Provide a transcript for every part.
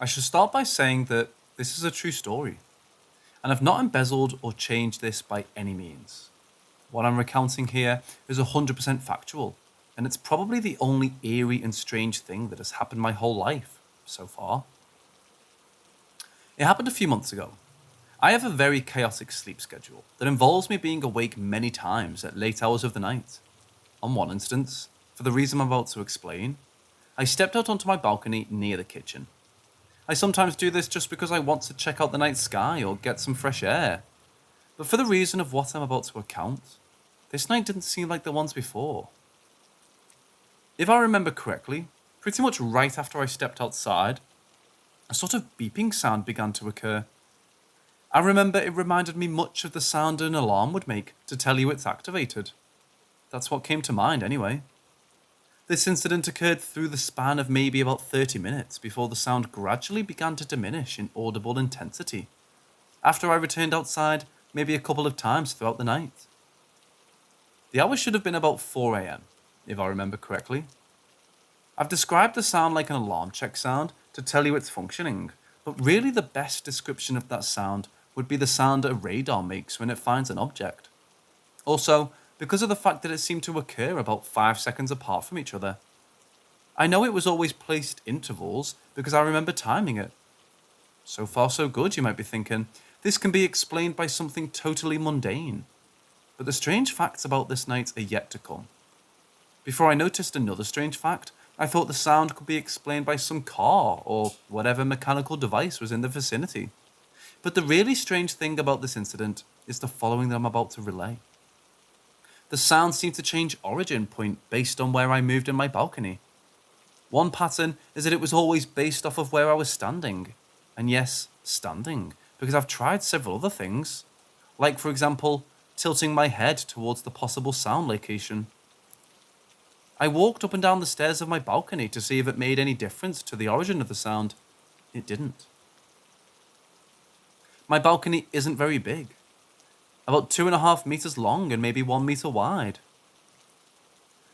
I should start by saying that this is a true story, and I've not embezzled or changed this by any means. What I'm recounting here is 100% factual, and it's probably the only eerie and strange thing that has happened my whole life so far. It happened a few months ago. I have a very chaotic sleep schedule that involves me being awake many times at late hours of the night. On one instance, for the reason I'm about to explain, I stepped out onto my balcony near the kitchen. I sometimes do this just because I want to check out the night sky or get some fresh air. But for the reason of what I'm about to recount, this night didn't seem like the ones before. If I remember correctly, pretty much right after I stepped outside, a sort of beeping sound began to occur. I remember it reminded me much of the sound an alarm would make to tell you it's activated. That's what came to mind anyway. This incident occurred through the span of maybe about 30 minutes before the sound gradually began to diminish in audible intensity, after I returned outside maybe a couple of times throughout the night. The hour should have been about 4 am, if I remember correctly. I've described the sound like an alarm check sound to tell you it's functioning, but really the best description of that sound would be the sound a radar makes when it finds an object. Also, because of the fact that it seemed to occur about 5 seconds apart from each other. I know it was always placed intervals because I remember timing it. So far so good, you might be thinking. This can be explained by something totally mundane. But the strange facts about this night are yet to come. Before I noticed another strange fact, I thought the sound could be explained by some car or whatever mechanical device was in the vicinity. But the really strange thing about this incident is the following that I'm about to relay. The sound seemed to change origin point based on where I moved in my balcony. One pattern is that it was always based off of where I was standing. And yes, standing, because I've tried several other things. Like, for example, tilting my head towards the possible sound location. I walked up and down the stairs of my balcony to see if it made any difference to the origin of the sound. It didn't. My balcony isn't very big. About 2.5 meters long and maybe 1 meter wide.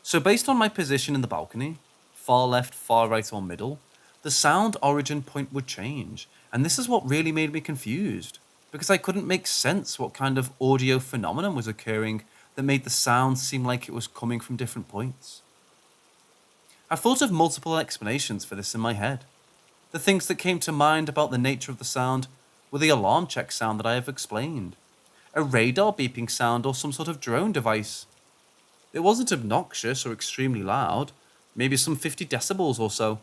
So based on my position in the balcony, far left, far right or middle, the sound origin point would change, and this is what really made me confused, because I couldn't make sense what kind of audio phenomenon was occurring that made the sound seem like it was coming from different points. I thought of multiple explanations for this in my head. The things that came to mind about the nature of the sound were the alarm check sound that I have explained, a radar beeping sound or some sort of drone device. It wasn't obnoxious or extremely loud, maybe some 50 decibels or so.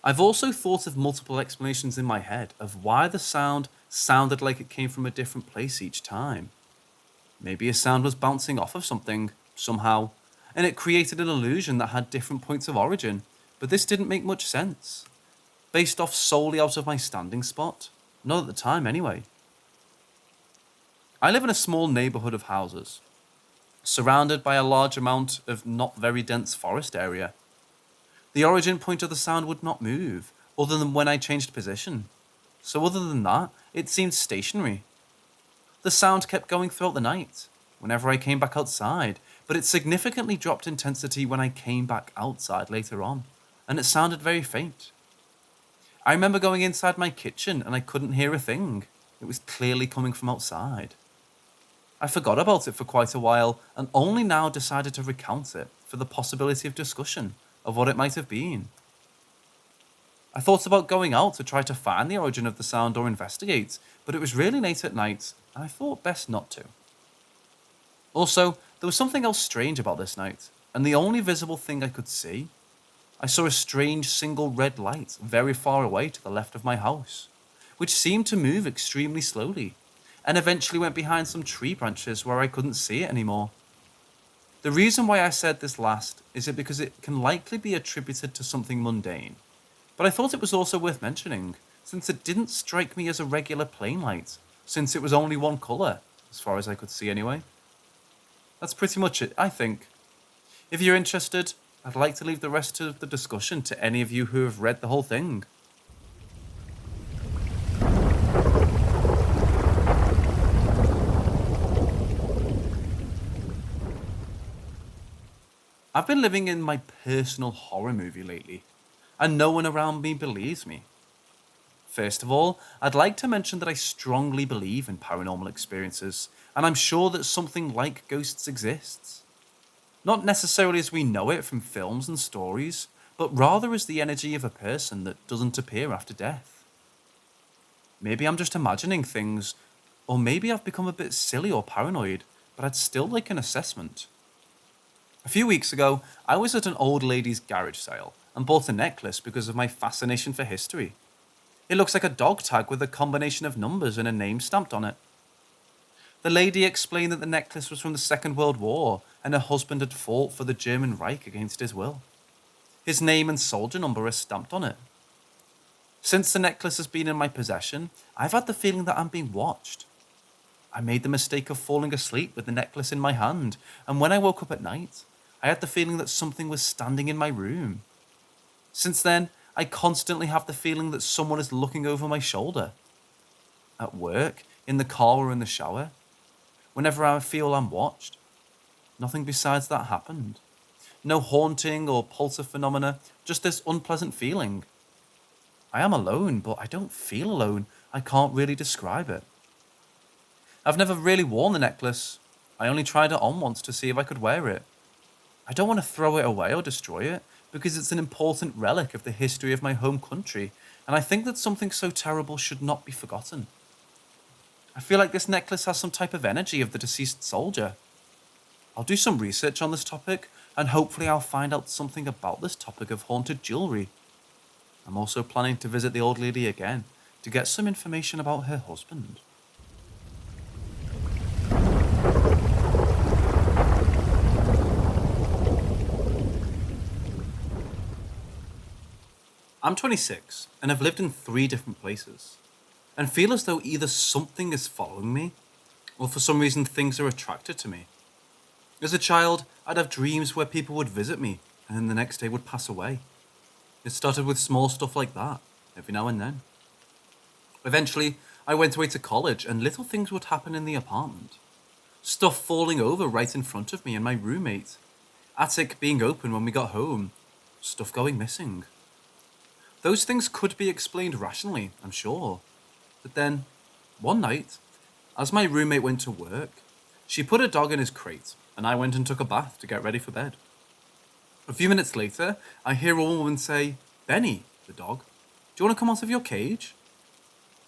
I've also thought of multiple explanations in my head of why the sound sounded like it came from a different place each time. Maybe a sound was bouncing off of something, somehow, and it created an illusion that had different points of origin, but this didn't make much sense. Based off solely out of my standing spot, not at the time anyway. I live in a small neighborhood of houses, surrounded by a large amount of not very dense forest area. The origin point of the sound would not move, other than when I changed position. So other than that, it seemed stationary. The sound kept going throughout the night, whenever I came back outside, but it significantly dropped intensity when I came back outside later on, and it sounded very faint. I remember going inside my kitchen and I couldn't hear a thing. It was clearly coming from outside. I forgot about it for quite a while and only now decided to recount it for the possibility of discussion of what it might have been. I thought about going out to try to find the origin of the sound or investigate, but it was really late at night and I thought best not to. Also, there was something else strange about this night, and the only visible thing I could see, I saw a strange single red light very far away to the left of my house, which seemed to move extremely slowly, and eventually went behind some tree branches where I couldn't see it anymore. The reason why I said this last is it because it can likely be attributed to something mundane, but I thought it was also worth mentioning, since it didn't strike me as a regular plain light, since it was only one colour, as far as I could see anyway. That's pretty much it, I think. If you're interested, I'd like to leave the rest of the discussion to any of you who have read the whole thing. I've been living in my personal horror movie lately. and no one around me believes me. First of all, I'd like to mention that I strongly believe in paranormal experiences, and I'm sure that something like ghosts exists. Not necessarily as we know it from films and stories, but rather as the energy of a person that doesn't appear after death. Maybe I'm just imagining things, or maybe I've become a bit silly or paranoid, but I'd still like an assessment. A few weeks ago, I was at an old lady's garage sale and bought a necklace because of my fascination for history. It looks like a dog tag with a combination of numbers and a name stamped on it. The lady explained that the necklace was from the Second World War and her husband had fought for the German Reich against his will. His name and soldier number are stamped on it. Since the necklace has been in my possession, I've had the feeling that I'm being watched. I made the mistake of falling asleep with the necklace in my hand, and when I woke up at night, I had the feeling that something was standing in my room. Since then, I constantly have the feeling that someone is looking over my shoulder. At work, in the car, or in the shower. Whenever I feel I'm watched. Nothing besides that happened. No haunting or pulsar phenomena, just this unpleasant feeling. I am alone, but I don't feel alone. I can't really describe it. I've never really worn the necklace. I only tried it on once to see if I could wear it. I don't want to throw it away or destroy it, because it's an important relic of the history of my home country, and I think that something so terrible should not be forgotten. I feel like this necklace has some type of energy of the deceased soldier. I'll do some research on this topic, and hopefully I'll find out something about this topic of haunted jewellery. I'm also planning to visit the old lady again, to get some information about her husband. I'm 26 and have lived in 3 different places, and feel as though either something is following me, or for some reason things are attracted to me. As a child, I'd have dreams where people would visit me, and then the next day would pass away. It started with small stuff like that, every now and then. Eventually, I went away to college, and little things would happen in the apartment. Stuff falling over right in front of me and my roommate. Attic being open when we got home. Stuff going missing. Those things could be explained rationally, I'm sure. But then, one night, as my roommate went to work, she put a dog in his crate, and I went and took a bath to get ready for bed. A few minutes later, I hear a woman say, "Benny," the dog, "do you want to come out of your cage?"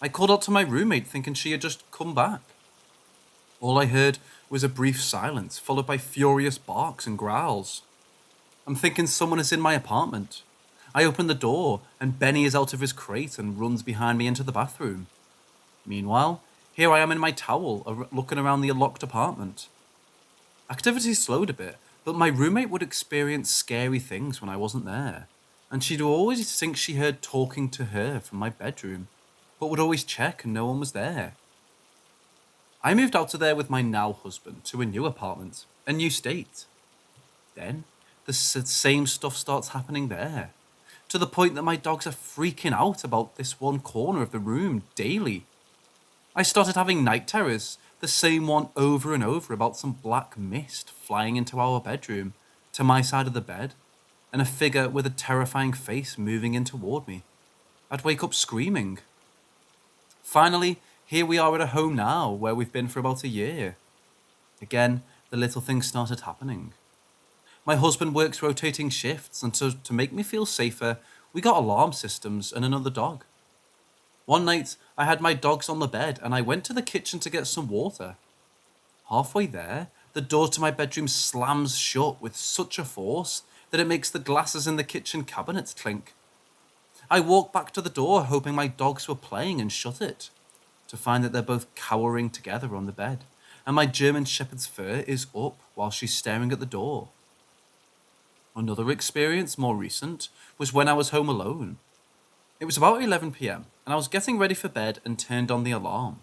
I called out to my roommate thinking she had just come back. All I heard was a brief silence, followed by furious barks and growls. I'm thinking someone is in my apartment. I open the door, and Benny is out of his crate and runs behind me into the bathroom. Meanwhile, here I am in my towel, looking around the locked apartment. Activity slowed a bit, but my roommate would experience scary things when I wasn't there, and she'd always think she heard talking to her from my bedroom, but would always check and no one was there. I moved out of there with my now husband to a new apartment, a new state. Then, the same stuff starts happening there, to the point that my dogs are freaking out about this one corner of the room daily. I started having night terrors, the same one over and over about some black mist flying into our bedroom, to my side of the bed, and a figure with a terrifying face moving in toward me. I'd wake up screaming. Finally, here we are at a home now, where we've been for about a year. Again, the little things started happening. My husband works rotating shifts, and so to make me feel safer, we got alarm systems and another dog. One night, I had my dogs on the bed, and I went to the kitchen to get some water. Halfway there, the door to my bedroom slams shut with such a force that it makes the glasses in the kitchen cabinets clink. I walk back to the door, hoping my dogs were playing, and shut it, to find that they're both cowering together on the bed, and my German Shepherd's fur is up while she's staring at the door. Another experience, more recent, was when I was home alone. It was about 11 p.m, and I was getting ready for bed and turned on the alarm.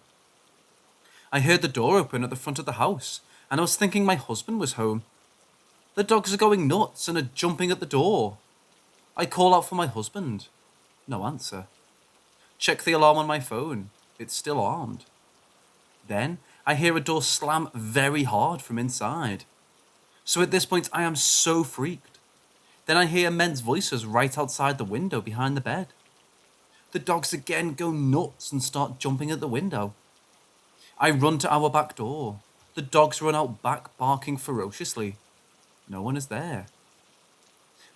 I heard the door open at the front of the house, and I was thinking my husband was home. The dogs are going nuts and are jumping at the door. I call out for my husband. No answer. Check the alarm on my phone. It's still armed. Then I hear a door slam very hard from inside. So at this point I am so freaked. Then I hear men's voices right outside the window behind the bed. The dogs again go nuts and start jumping at the window. I run to our back door. The dogs run out back, barking ferociously. No one is there.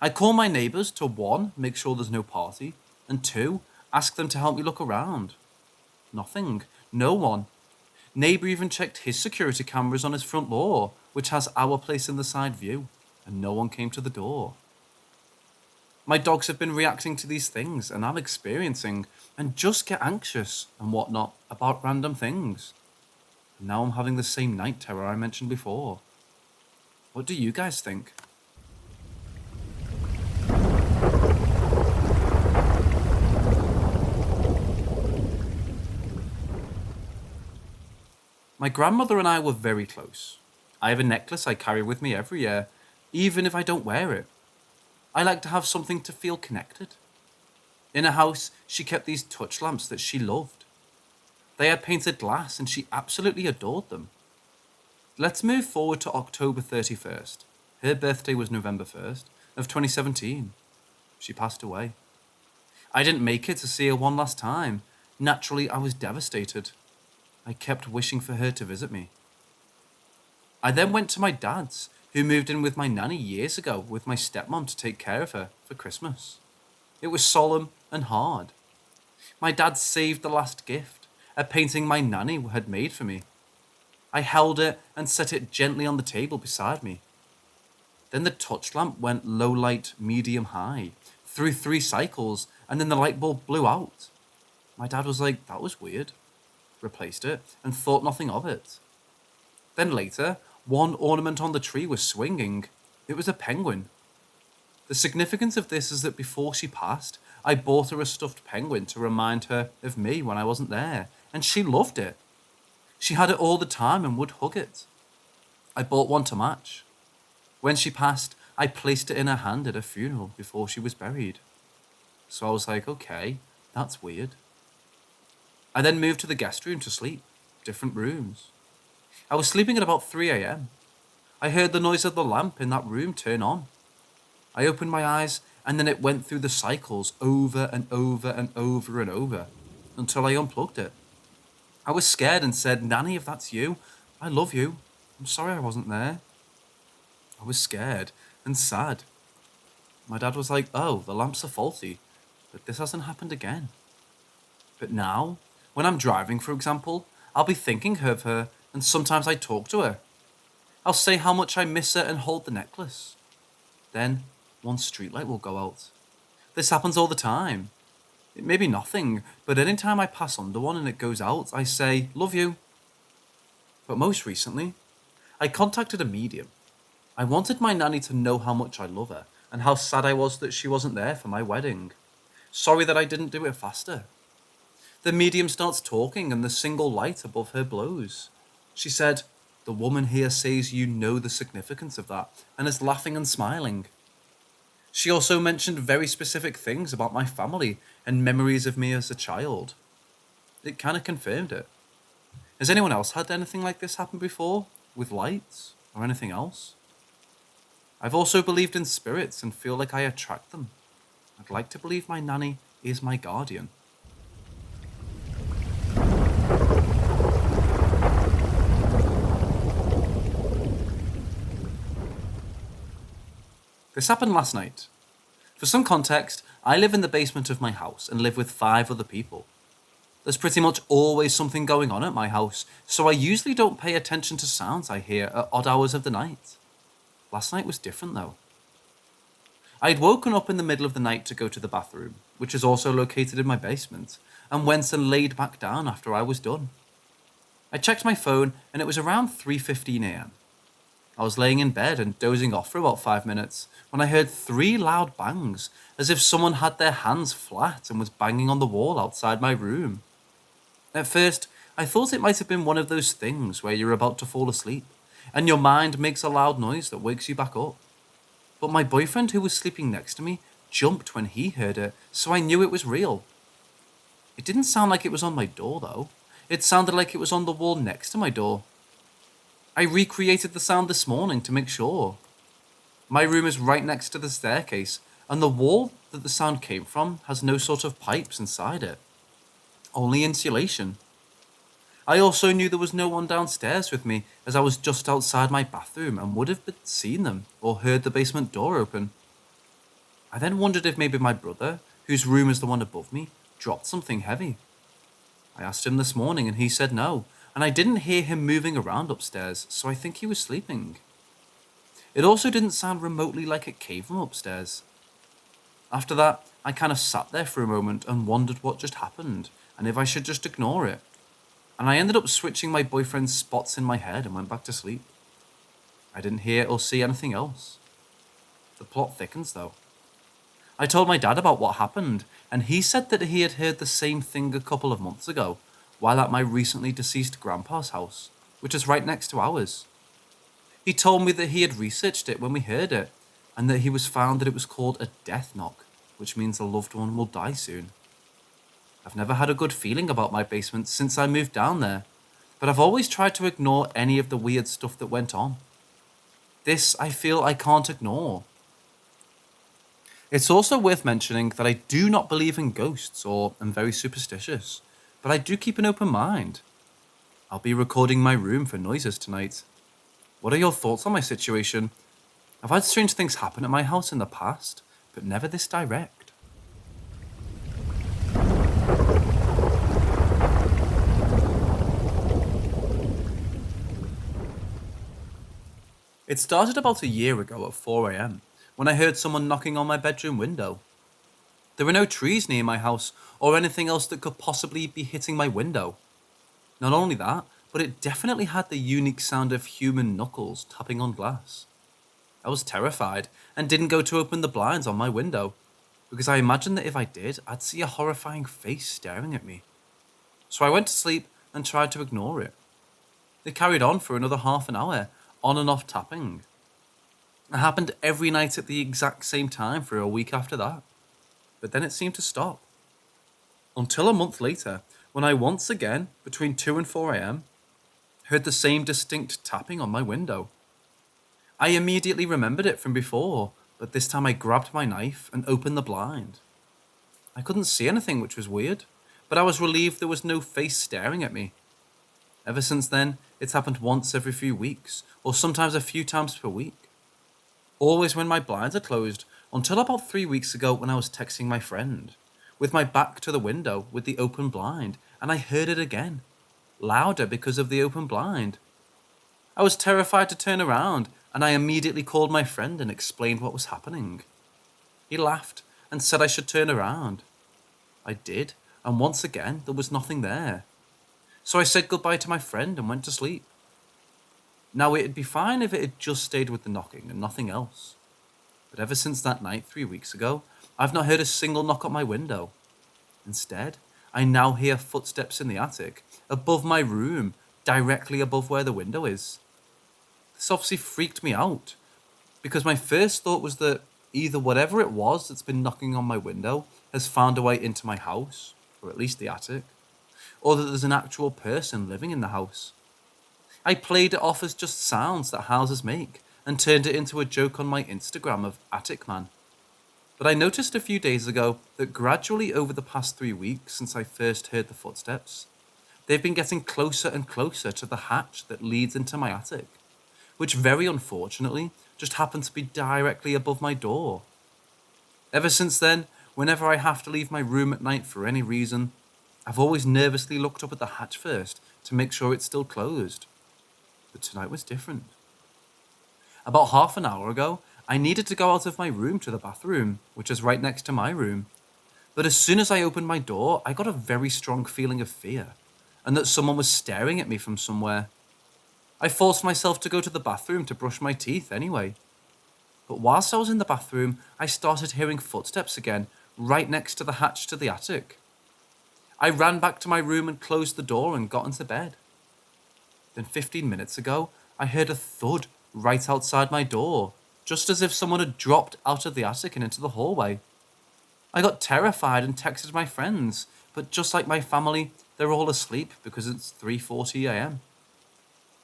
I call my neighbours to 1, make sure there's no party, and 2, ask them to help me look around. Nothing. No one. Neighbour even checked his security cameras on his front lawn, which has our place in the side view, and no one came to the door. My dogs have been reacting to these things, and I'm experiencing, and just get anxious and whatnot about random things. And now I'm having the same night terror I mentioned before. What do you guys think? My grandmother and I were very close. I have a necklace I carry with me every year, even if I don't wear it. I like to have something to feel connected. In her house, she kept these touch lamps that she loved. They had painted glass and she absolutely adored them. Let's move forward to October 31st. Her birthday was November 1st of 2017. She passed away. I didn't make it to see her one last time. Naturally, I was devastated. I kept wishing for her to visit me. I then went to my dad's, who moved in with my nanny years ago with my stepmom to take care of her for Christmas. It was solemn and hard. My dad saved the last gift, a painting my nanny had made for me. I held it and set it gently on the table beside me. Then the touch lamp went low light, medium high, through 3 cycles, and then the light bulb blew out. My dad was like, that was weird. Replaced it and thought nothing of it. Then later, one ornament on the tree was swinging. It was a penguin. The significance of this is that before she passed, I bought her a stuffed penguin to remind her of me when I wasn't there, and she loved it. She had it all the time and would hug it. I bought one to match. When she passed, I placed it in her hand at her funeral before she was buried. So I was like, okay, that's weird. I then moved to the guest room to sleep, different rooms. I was sleeping at about 3 a.m. I heard the noise of the lamp in that room turn on. I opened my eyes and then it went through the cycles over and over and over and over until I unplugged it. I was scared and said, Nanny, if that's you, I love you. I'm sorry I wasn't there. I was scared and sad. My dad was like, oh, the lamps are faulty, but this hasn't happened again. But now, when I'm driving, for example, I'll be thinking of her and sometimes I talk to her. I'll say how much I miss her and hold the necklace. Then one streetlight will go out. This happens all the time. It may be nothing, but anytime I pass under one and it goes out, I say, love you. But most recently, I contacted a medium. I wanted my nanny to know how much I love her and how sad I was that she wasn't there for my wedding. Sorry that I didn't do it faster. The medium starts talking and the single light above her blows. She said, the woman here says you know the significance of that and is laughing and smiling. She also mentioned very specific things about my family and memories of me as a child. It kind of confirmed it. Has anyone else had anything like this happen before? With lights or anything else? I've also believed in spirits and feel like I attract them. I'd like to believe my nanny is my guardian. This happened last night. For some context, I live in the basement of my house and live with 5 other people. There's pretty much always something going on at my house, so I usually don't pay attention to sounds I hear at odd hours of the night. Last night was different though. I had woken up in the middle of the night to go to the bathroom, which is also located in my basement, and went and laid back down after I was done. I checked my phone and it was around 3:15 a.m. I was laying in bed and dozing off for about 5 minutes when I heard 3 loud bangs, as if someone had their hands flat and was banging on the wall outside my room. At first, I thought it might have been one of those things where you're about to fall asleep, and your mind makes a loud noise that wakes you back up. But my boyfriend, who was sleeping next to me, jumped when he heard it, so I knew it was real. It didn't sound like it was on my door though. It sounded like it was on the wall next to my door. I recreated the sound this morning to make sure. My room is right next to the staircase, and the wall that the sound came from has no sort of pipes inside it, only insulation. I also knew there was no one downstairs with me, as I was just outside my bathroom and would have seen them or heard the basement door open. I then wondered if maybe my brother, whose room is the one above me, dropped something heavy. I asked him this morning and he said no, and I didn't hear him moving around upstairs, so I think he was sleeping. It also didn't sound remotely like it came from upstairs. After that, I kind of sat there for a moment and wondered what just happened and if I should just ignore it. And I ended up switching my boyfriend's spots in my head and went back to sleep. I didn't hear or see anything else. The plot thickens though. I told my dad about what happened, and he said that he had heard the same thing a couple of months ago while at my recently deceased grandpa's house, which is right next to ours. He told me that he had researched it when we heard it, and that he was found that it was called a death knock, which means a loved one will die soon. I've never had a good feeling about my basement since I moved down there, but I've always tried to ignore any of the weird stuff that went on. This I feel I can't ignore. It's also worth mentioning that I do not believe in ghosts or am very superstitious, but I do keep an open mind. I'll be recording my room for noises tonight. What are your thoughts on my situation? I've had strange things happen at my house in the past, but never this direct. It started about a year ago at 4 am when I heard someone knocking on my bedroom window. There were no trees near my house or anything else that could possibly be hitting my window. Not only that, but it definitely had the unique sound of human knuckles tapping on glass. I was terrified and didn't go to open the blinds on my window because I imagined that if I did, I'd see a horrifying face staring at me. So I went to sleep and tried to ignore it. It carried on for another half an hour, on and off tapping. It happened every night at the exact same time for a week after that. But then it seemed to stop. Until a month later, when I once again, between 2 and 4 am, heard the same distinct tapping on my window. I immediately remembered it from before, but this time I grabbed my knife and opened the blind. I couldn't see anything, which was weird, but I was relieved there was no face staring at me. Ever since then, it's happened once every few weeks, or sometimes a few times per week. Always when my blinds are closed, until about 3 weeks ago when I was texting my friend, with my back to the window with the open blind, and I heard it again, louder because of the open blind. I was terrified to turn around, and I immediately called my friend and explained what was happening. He laughed and said I should turn around. I did, and once again there was nothing there. So I said goodbye to my friend and went to sleep. Now it'd be fine if it had just stayed with the knocking and nothing else. But ever since that night 3 weeks ago, I've not heard a single knock at my window. Instead, I now hear footsteps in the attic, above my room, directly above where the window is. This obviously freaked me out, because my first thought was that either whatever it was that's been knocking on my window has found a way into my house, or at least the attic, or that there's an actual person living in the house. I played it off as just sounds that houses make, and turned it into a joke on my Instagram of Attic Man. But I noticed a few days ago that gradually over the past 3 weeks since I first heard the footsteps, they've been getting closer and closer to the hatch that leads into my attic, which very unfortunately just happened to be directly above my door. Ever since then, whenever I have to leave my room at night for any reason, I've always nervously looked up at the hatch first to make sure it's still closed. But tonight was different. About half an hour ago, I needed to go out of my room to the bathroom, which is right next to my room. But as soon as I opened my door, I got a very strong feeling of fear, and that someone was staring at me from somewhere. I forced myself to go to the bathroom to brush my teeth anyway. But whilst I was in the bathroom, I started hearing footsteps again, right next to the hatch to the attic. I ran back to my room and closed the door and got into bed. Then 15 minutes ago, I heard a thud right outside my door, just as if someone had dropped out of the attic and into the hallway. I got terrified and texted my friends, but just like my family, they're all asleep because it's 3:40 am.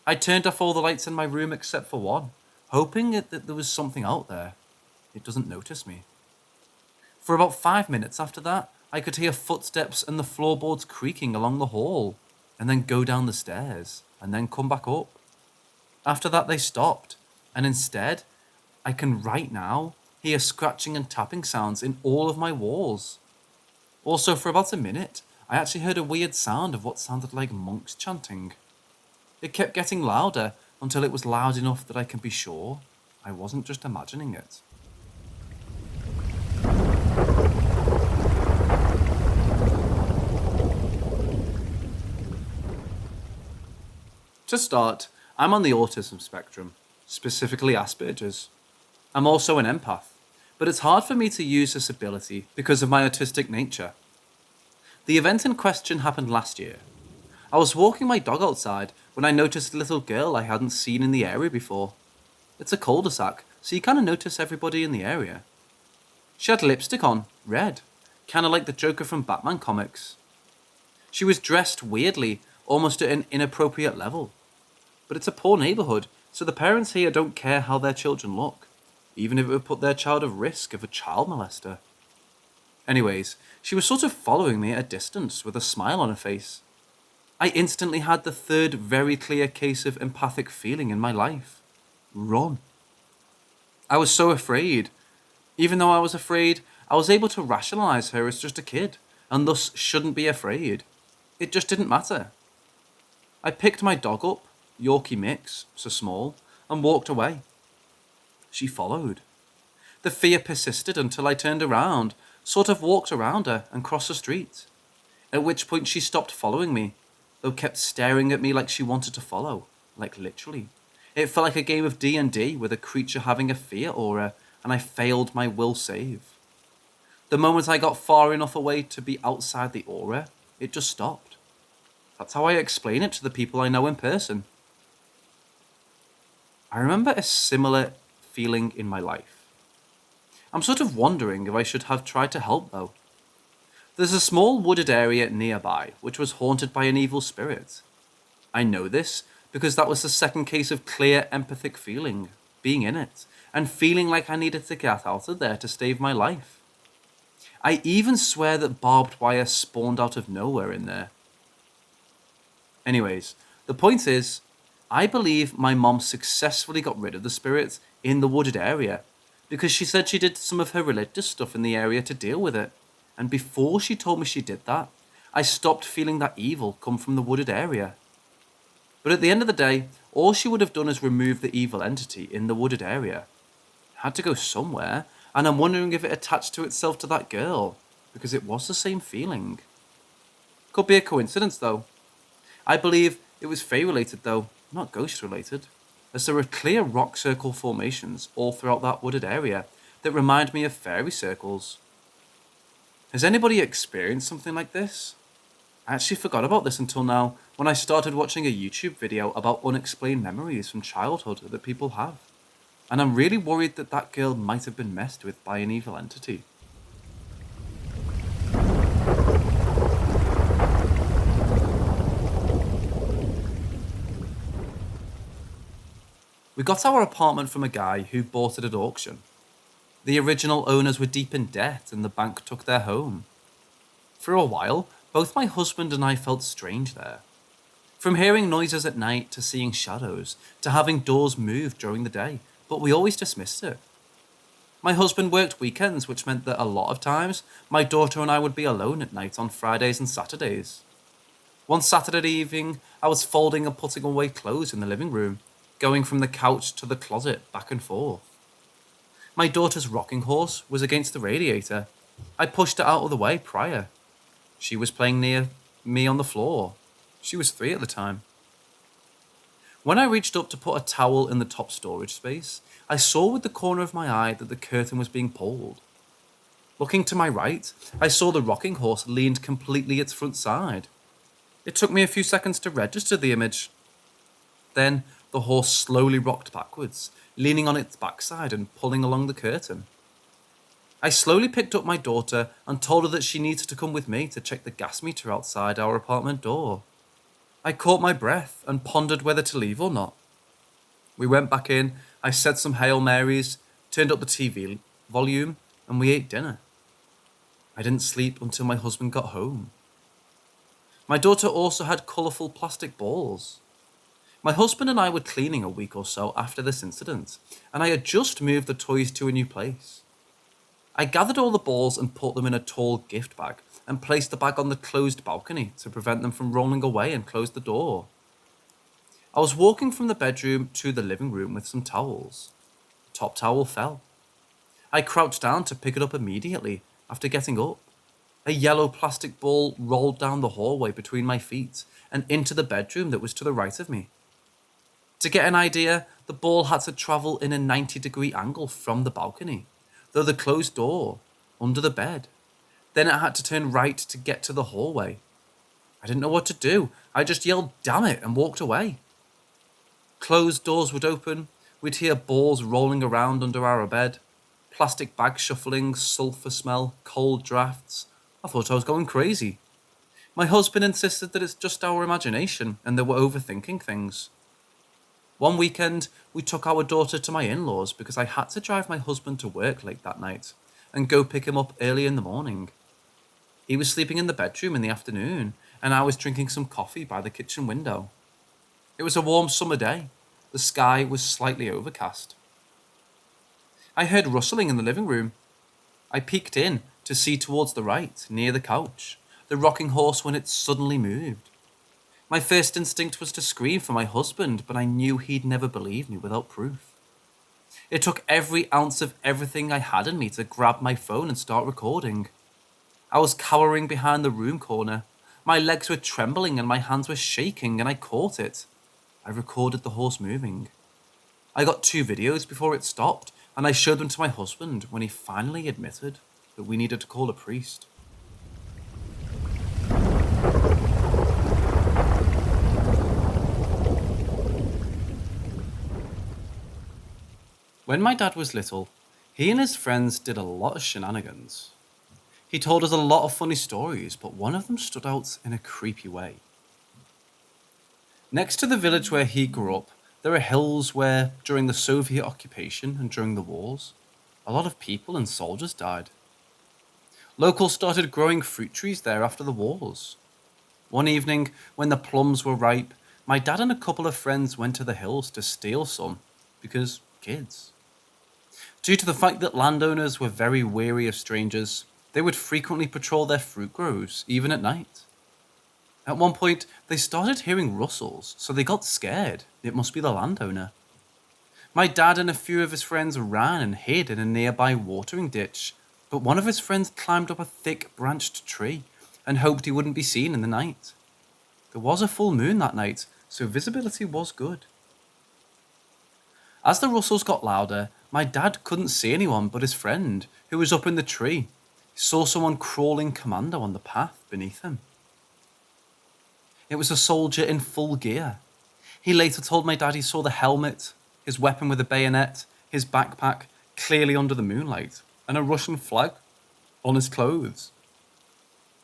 I turned off all the lights in my room except for one, hoping that there was something out there. It doesn't notice me. For about 5 minutes after that, I could hear footsteps and the floorboards creaking along the hall, and then go down the stairs, and then come back up. After that, they stopped, and instead, I can right now hear scratching and tapping sounds in all of my walls. Also, for about a minute, I actually heard a weird sound of what sounded like monks chanting. It kept getting louder until it was loud enough that I can be sure I wasn't just imagining it. To start, I'm on the autism spectrum, specifically Asperger's. I'm also an empath, but it's hard for me to use this ability because of my autistic nature. The event in question happened last year. I was walking my dog outside when I noticed a little girl I hadn't seen in the area before. It's a cul-de-sac, so you kind of notice everybody in the area. She had lipstick on, red, kind of like the Joker from Batman comics. She was dressed weirdly, almost at an inappropriate level. But it's a poor neighborhood, so the parents here don't care how their children look, even if it would put their child at risk of a child molester. Anyways, she was sort of following me at a distance with a smile on her face. I instantly had the third very clear case of empathic feeling in my life. Run. I was so afraid. Even though I was afraid, I was able to rationalize her as just a kid, and thus shouldn't be afraid. It just didn't matter. I picked my dog up, Yorkie mix, so small, and walked away. She followed. The fear persisted until I turned around, sort of walked around her and crossed the street. At which point she stopped following me, though kept staring at me like she wanted to follow, like literally. It felt like a game of D&D with a creature having a fear aura, and I failed my will save. The moment I got far enough away to be outside the aura, it just stopped. That's how I explain it to the people I know in person. I remember a similar feeling in my life. I'm sort of wondering if I should have tried to help though. There's a small wooded area nearby which was haunted by an evil spirit. I know this because that was the second case of clear empathic feeling, being in it, and feeling like I needed to get out of there to save my life. I even swear that barbed wire spawned out of nowhere in there. Anyways, the point is, I believe my mom successfully got rid of the spirits in the wooded area because she said she did some of her religious stuff in the area to deal with it. And before she told me she did that, I stopped feeling that evil come from the wooded area. But at the end of the day, all she would have done is remove the evil entity in the wooded area. It had to go somewhere, and I'm wondering if it attached to itself to that girl, because it was the same feeling. Could be a coincidence though. I believe it was Fae-related though, not ghost-related, as there are clear rock circle formations all throughout that wooded area that remind me of fairy circles. Has anybody experienced something like this? I actually forgot about this until now, when I started watching a YouTube video about unexplained memories from childhood that people have. And I'm really worried that that girl might have been messed with by an evil entity. We got our apartment from a guy who bought it at auction. The original owners were deep in debt and the bank took their home. For a while, both my husband and I felt strange there. From hearing noises at night to seeing shadows to having doors moved during the day, but we always dismissed it. My husband worked weekends, which meant that a lot of times my daughter and I would be alone at night on Fridays and Saturdays. One Saturday evening, I was folding and putting away clothes in the living room, going from the couch to the closet back and forth. My daughter's rocking horse was against the radiator. I pushed it out of the way prior. She was playing near me on the floor. She was 3 at the time. When I reached up to put a towel in the top storage space, I saw with the corner of my eye that the curtain was being pulled. Looking to my right, I saw the rocking horse leaned completely its front side. It took me a few seconds to register the image. Then the horse slowly rocked backwards, leaning on its backside and pulling along the curtain. I slowly picked up my daughter and told her that she needed to come with me to check the gas meter outside our apartment door. I caught my breath and pondered whether to leave or not. We went back in, I said some Hail Marys, turned up the TV volume, and we ate dinner. I didn't sleep until my husband got home. My daughter also had colourful plastic balls. My husband and I were cleaning a week or so after this incident, and I had just moved the toys to a new place. I gathered all the balls and put them in a tall gift bag and placed the bag on the closed balcony to prevent them from rolling away and closed the door. I was walking from the bedroom to the living room with some towels. The top towel fell. I crouched down to pick it up immediately after getting up. A yellow plastic ball rolled down the hallway between my feet and into the bedroom that was to the right of me. To get an idea, the ball had to travel in a 90-degree angle from the balcony, though the closed door, under the bed. Then it had to turn right to get to the hallway. I didn't know what to do. I just yelled, "Damn it," and walked away. Closed doors would open. We'd hear balls rolling around under our bed, plastic bags shuffling, sulfur smell, cold drafts. I thought I was going crazy. My husband insisted that it's just our imagination and that we're overthinking things. One weekend, we took our daughter to my in-laws because I had to drive my husband to work late that night and go pick him up early in the morning. He was sleeping in the bedroom in the afternoon, and I was drinking some coffee by the kitchen window. It was a warm summer day. The sky was slightly overcast. I heard rustling in the living room. I peeked in to see towards the right, near the couch, the rocking horse when it suddenly moved. My first instinct was to scream for my husband, but I knew he'd never believe me without proof. It took every ounce of everything I had in me to grab my phone and start recording. I was cowering behind the room corner. My legs were trembling and my hands were shaking, and I caught it. I recorded the horse moving. I got 2 videos before it stopped, and I showed them to my husband when he finally admitted that we needed to call a priest. When my dad was little, he and his friends did a lot of shenanigans. He told us a lot of funny stories, but one of them stood out in a creepy way. Next to the village where he grew up, there are hills where, during the Soviet occupation and during the wars, a lot of people and soldiers died. Locals started growing fruit trees there after the wars. One evening, when the plums were ripe, my dad and a couple of friends went to the hills to steal some, because kids. Due to the fact that landowners were very wary of strangers, they would frequently patrol their fruit groves, even at night. At one point, they started hearing rustles, so they got scared. It must be the landowner. My dad and a few of his friends ran and hid in a nearby watering ditch, but one of his friends climbed up a thick branched tree and hoped he wouldn't be seen in the night. There was a full moon that night, so visibility was good. As the rustles got louder, my dad couldn't see anyone but his friend, who was up in the tree. He saw someone crawling commando on the path beneath him. It was a soldier in full gear. He later told my dad he saw the helmet, his weapon with a bayonet, his backpack, clearly under the moonlight, and a Russian flag on his clothes.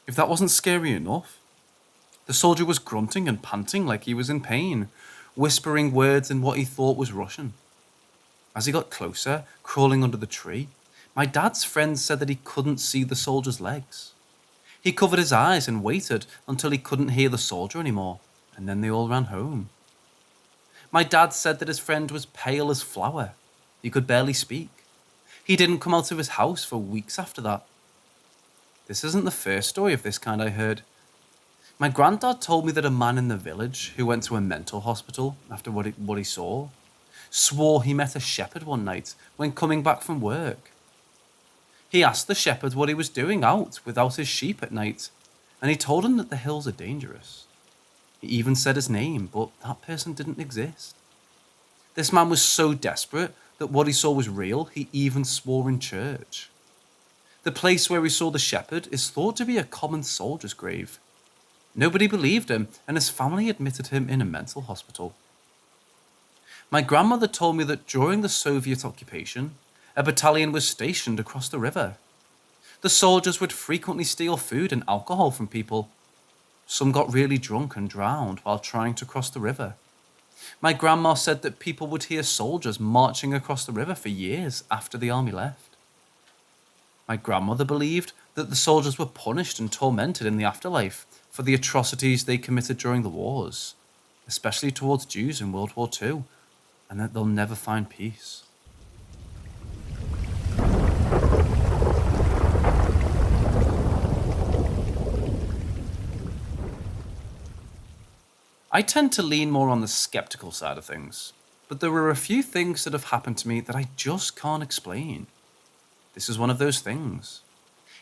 If that wasn't scary enough, the soldier was grunting and panting like he was in pain, whispering words in what he thought was Russian. As he got closer, crawling under the tree, my dad's friend said that he couldn't see the soldier's legs. He covered his eyes and waited until he couldn't hear the soldier anymore, and then they all ran home. My dad said that his friend was pale as flour. He could barely speak. He didn't come out of his house for weeks after that. This isn't the first story of this kind I heard. My granddad told me that a man in the village who went to a mental hospital after what he saw swore he met a shepherd one night when coming back from work. He asked the shepherd what he was doing out without his sheep at night, and he told him that the hills are dangerous. He even said his name, but that person didn't exist. This man was so desperate that what he saw was real, he even swore in church. The place where he saw the shepherd is thought to be a common soldier's grave. Nobody believed him, and his family admitted him in a mental hospital. My grandmother told me that during the Soviet occupation, a battalion was stationed across the river. The soldiers would frequently steal food and alcohol from people. Some got really drunk and drowned while trying to cross the river. My grandma said that people would hear soldiers marching across the river for years after the army left. My grandmother believed that the soldiers were punished and tormented in the afterlife for the atrocities they committed during the wars, especially towards Jews in World War II, and that they'll never find peace. I tend to lean more on the skeptical side of things, but there are a few things that have happened to me that I just can't explain. This is one of those things.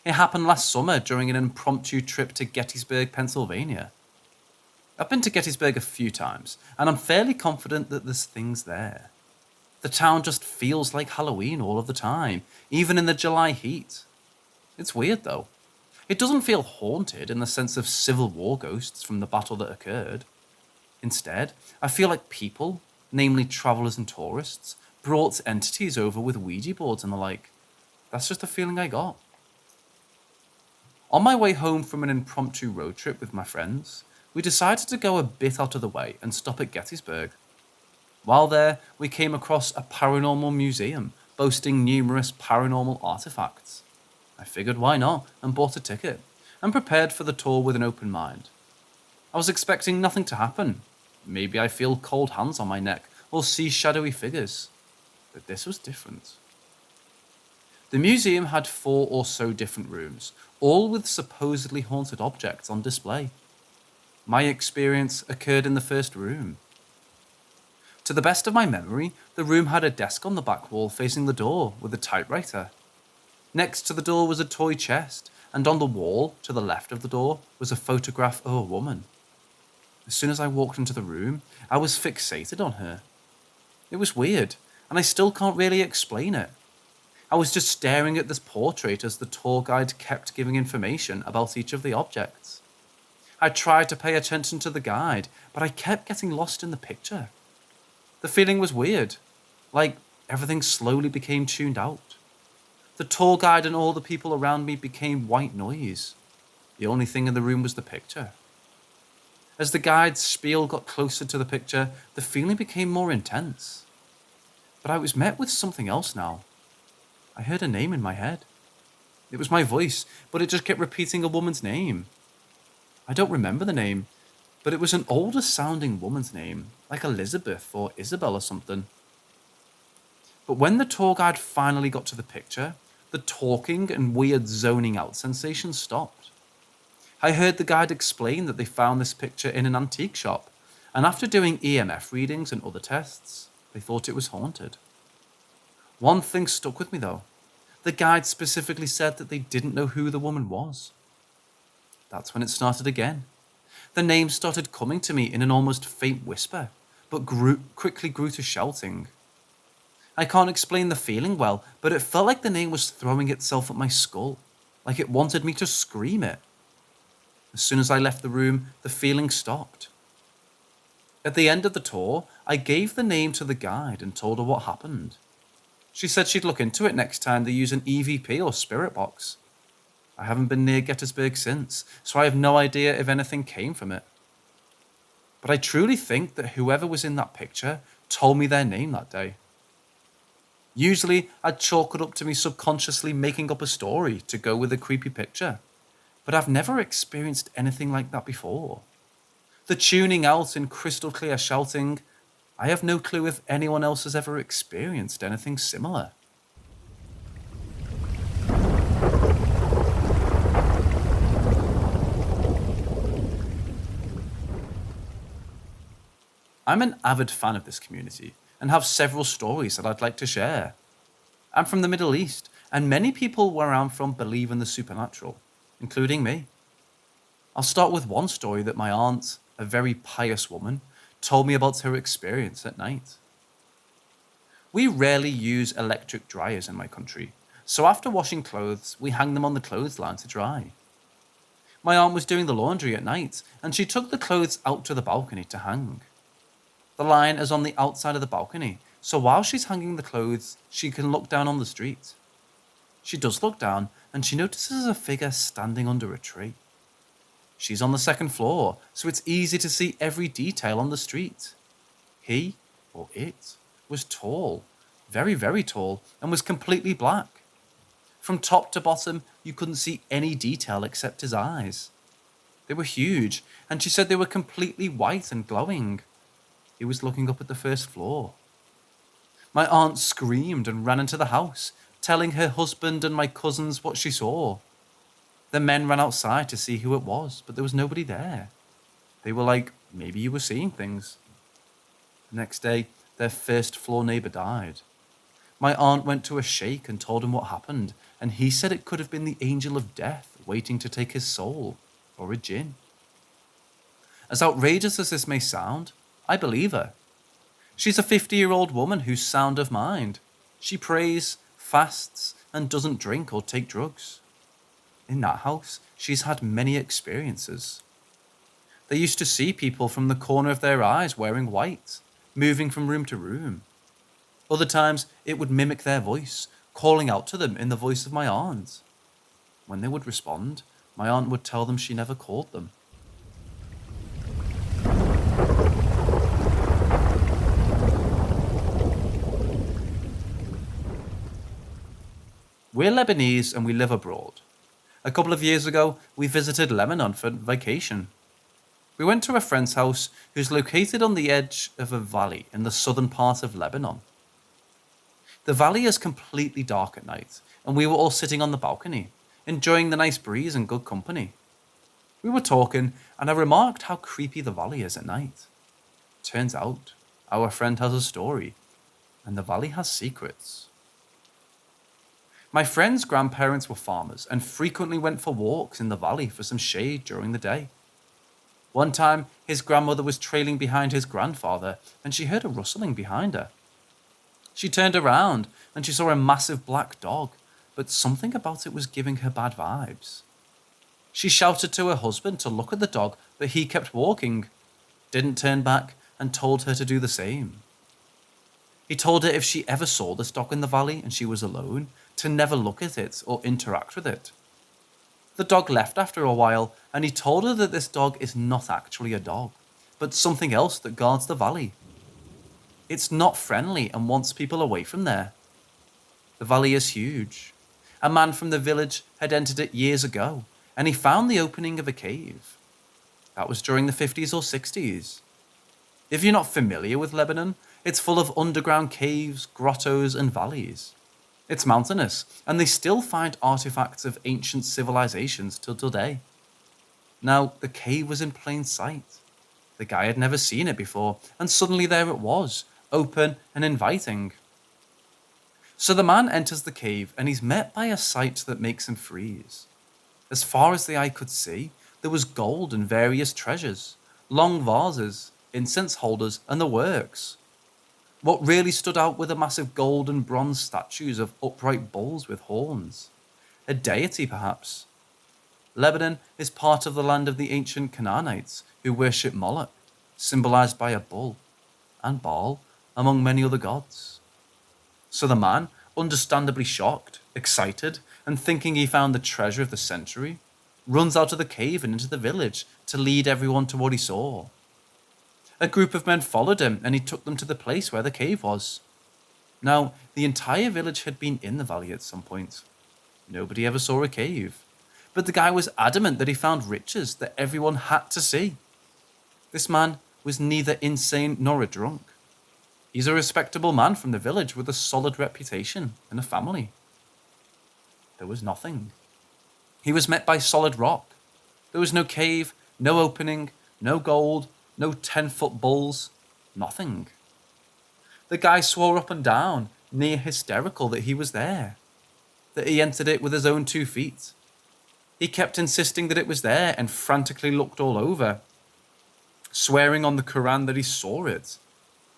It happened last summer during an impromptu trip to Gettysburg, Pennsylvania. I've been to Gettysburg a few times, and I'm fairly confident that there's things there. The town just feels like Halloween all of the time, even in the July heat. It's weird though. It doesn't feel haunted in the sense of Civil War ghosts from the battle that occurred. Instead, I feel like people, namely travelers and tourists, brought entities over with Ouija boards and the like. That's just the feeling I got. On my way home from an impromptu road trip with my friends, we decided to go a bit out of the way and stop at Gettysburg. While there, we came across a paranormal museum boasting numerous paranormal artifacts. I figured why not and bought a ticket, and prepared for the tour with an open mind. I was expecting nothing to happen. Maybe I feel cold hands on my neck or see shadowy figures. But this was different. The museum had 4 or so different rooms, all with supposedly haunted objects on display. My experience occurred in the first room. To the best of my memory, the room had a desk on the back wall facing the door with a typewriter. Next to the door was a toy chest, and on the wall to the left of the door was a photograph of a woman. As soon as I walked into the room, I was fixated on her. It was weird, and I still can't really explain it. I was just staring at this portrait as the tour guide kept giving information about each of the objects. I tried to pay attention to the guide, but I kept getting lost in the picture. The feeling was weird, like everything slowly became tuned out. The tour guide and all the people around me became white noise. The only thing in the room was the picture. As the guide's spiel got closer to the picture, the feeling became more intense. But I was met with something else now. I heard a name in my head. It was my voice, but it just kept repeating a woman's name. I don't remember the name, but it was an older sounding woman's name, like Elizabeth or Isabel or something. But when the tour guide finally got to the picture, the talking and weird zoning out sensation stopped. I heard the guide explain that they found this picture in an antique shop, and after doing EMF readings and other tests, they thought it was haunted. One thing stuck with me though. The guide specifically said that they didn't know who the woman was. That's when it started again. The name started coming to me in an almost faint whisper, but quickly grew to shouting. I can't explain the feeling well, but it felt like the name was throwing itself at my skull, like it wanted me to scream it. As soon as I left the room, the feeling stopped. At the end of the tour, I gave the name to the guide and told her what happened. She said she'd look into it next time they use an EVP or spirit box. I haven't been near Gettysburg since, so I have no idea if anything came from it. But I truly think that whoever was in that picture told me their name that day. Usually, I'd chalk it up to me subconsciously making up a story to go with a creepy picture. But I've never experienced anything like that before. The tuning out and crystal clear shouting, I have no clue if anyone else has ever experienced anything similar. I'm an avid fan of this community and have several stories that I'd like to share. I'm from the Middle East, and many people where I'm from believe in the supernatural, including me. I'll start with one story that my aunt, a very pious woman, told me about her experience at night. We rarely use electric dryers in my country, so after washing clothes, we hang them on the clothesline to dry. My aunt was doing the laundry at night, and she took the clothes out to the balcony to hang. The line is on the outside of the balcony, so while she's hanging the clothes, she can look down on the street. She does look down, and she notices a figure standing under a tree. She's on the second floor, so it's easy to see every detail on the street. He, or it, was tall, very, very tall, and was completely black. From top to bottom, you couldn't see any detail except his eyes. They were huge, and she said they were completely white and glowing. He was looking up at the first floor. My aunt screamed and ran into the house, telling her husband and my cousins what she saw. The men ran outside to see who it was, but there was nobody there. They were like, maybe you were seeing things. The next day, their first floor neighbor died. My aunt went to a sheikh and told him what happened, and he said it could have been the angel of death waiting to take his soul, or a jinn. As outrageous as this may sound, I believe her. She's a 50-year-old woman who's sound of mind. She prays, fasts, and doesn't drink or take drugs. In that house, she's had many experiences. They used to see people from the corner of their eyes wearing white, moving from room to room. Other times, it would mimic their voice, calling out to them in the voice of my aunt. When they would respond, my aunt would tell them she never called them. We're Lebanese and we live abroad. A couple of years ago, we visited Lebanon for vacation. We went to a friend's house who's located on the edge of a valley in the southern part of Lebanon. The valley is completely dark at night, and we were all sitting on the balcony, enjoying the nice breeze and good company. We were talking, and I remarked how creepy the valley is at night. Turns out, our friend has a story, and the valley has secrets. My friend's grandparents were farmers and frequently went for walks in the valley for some shade during the day. One time, his grandmother was trailing behind his grandfather, and she heard a rustling behind her. She turned around, and she saw a massive black dog, but something about it was giving her bad vibes. She shouted to her husband to look at the dog, but he kept walking, didn't turn back, and told her to do the same. He told her if she ever saw this dog in the valley and she was alone, to never look at it or interact with it. The dog left after a while, and he told her that this dog is not actually a dog, but something else that guards the valley. It's not friendly and wants people away from there. The valley is huge. A man from the village had entered it years ago, and he found the opening of a cave. That was during the 50s or 60s. If you're not familiar with Lebanon, it's full of underground caves, grottos, and valleys. It's mountainous, and they still find artifacts of ancient civilizations till today. Now, the cave was in plain sight. The guy had never seen it before, and suddenly there it was, open and inviting. So the man enters the cave, and he's met by a sight that makes him freeze. As far as the eye could see, there was gold and various treasures, long vases, incense holders, and the works. What really stood out were the massive gold and bronze statues of upright bulls with horns. A deity, perhaps. Lebanon is part of the land of the ancient Canaanites, who worship Moloch, symbolized by a bull, and Baal, among many other gods. So the man, understandably shocked, excited, and thinking he found the treasure of the century, runs out of the cave and into the village to lead everyone to what he saw. A group of men followed him, and he took them to the place where the cave was. Now, the entire village had been in the valley at some point. Nobody ever saw a cave, but the guy was adamant that he found riches that everyone had to see. This man was neither insane nor a drunk. He's a respectable man from the village with a solid reputation and a family. There was nothing. He was met by solid rock. There was no cave, no opening, no gold, no 10-foot bulls, nothing. The guy swore up and down, near hysterical, that he was there, that he entered it with his own 2 feet. He kept insisting that it was there and frantically looked all over, swearing on the Quran that he saw it,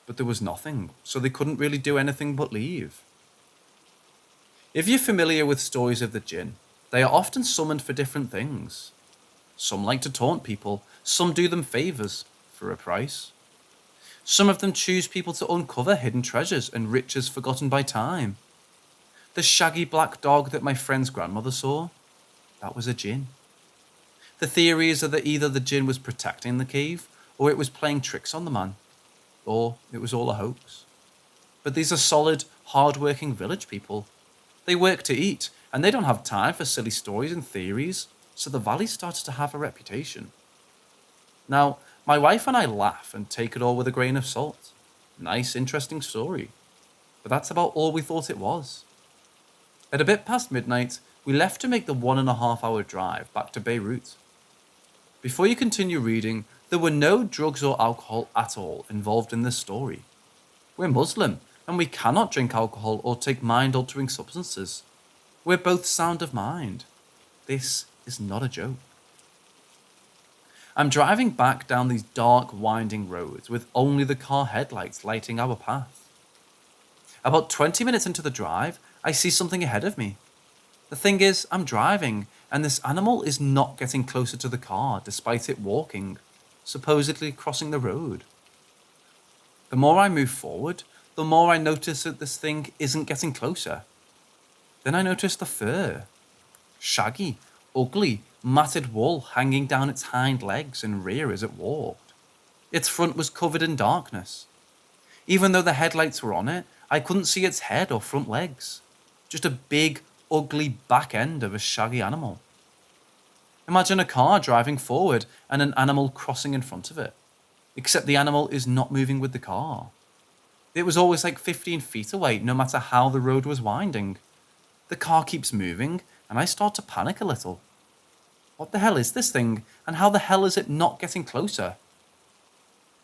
but there was nothing, so they couldn't really do anything but leave. If you're familiar with stories of the jinn, they are often summoned for different things. Some like to taunt people, some do them favors for a price. Some of them choose people to uncover hidden treasures and riches forgotten by time. The shaggy black dog that my friend's grandmother saw, that was a jinn. The theories are that either the jinn was protecting the cave or it was playing tricks on the man. or it was all a hoax. But these are solid, hard-working village people. They work to eat, and they don't have time for silly stories and theories, so the valley started to have a reputation. Now, my wife and I laugh and take it all with a grain of salt. Nice, interesting story. But that's about all we thought it was. At a bit past midnight, we left to make the 1.5 hour drive back to Beirut. Before you continue reading, there were no drugs or alcohol at all involved in this story. We're Muslim, and we cannot drink alcohol or take mind-altering substances. We're both sound of mind. This is not a joke. I'm driving back down these dark, winding roads with only the car headlights lighting our path. About 20 minutes into the drive, I see something ahead of me. The thing is, I'm driving, and this animal is not getting closer to the car despite it walking, supposedly crossing the road. The more I move forward, the more I notice that this thing isn't getting closer. Then I notice the fur. Shaggy, ugly, matted wool hanging down its hind legs and rear as it walked. Its front was covered in darkness. Even though the headlights were on it, I couldn't see its head or front legs. Just a big, ugly back end of a shaggy animal. Imagine a car driving forward and an animal crossing in front of it, except the animal is not moving with the car. It was always like 15 feet away, no matter how the road was winding. The car keeps moving, and I start to panic a little. What the hell is this thing, and how the hell is it not getting closer?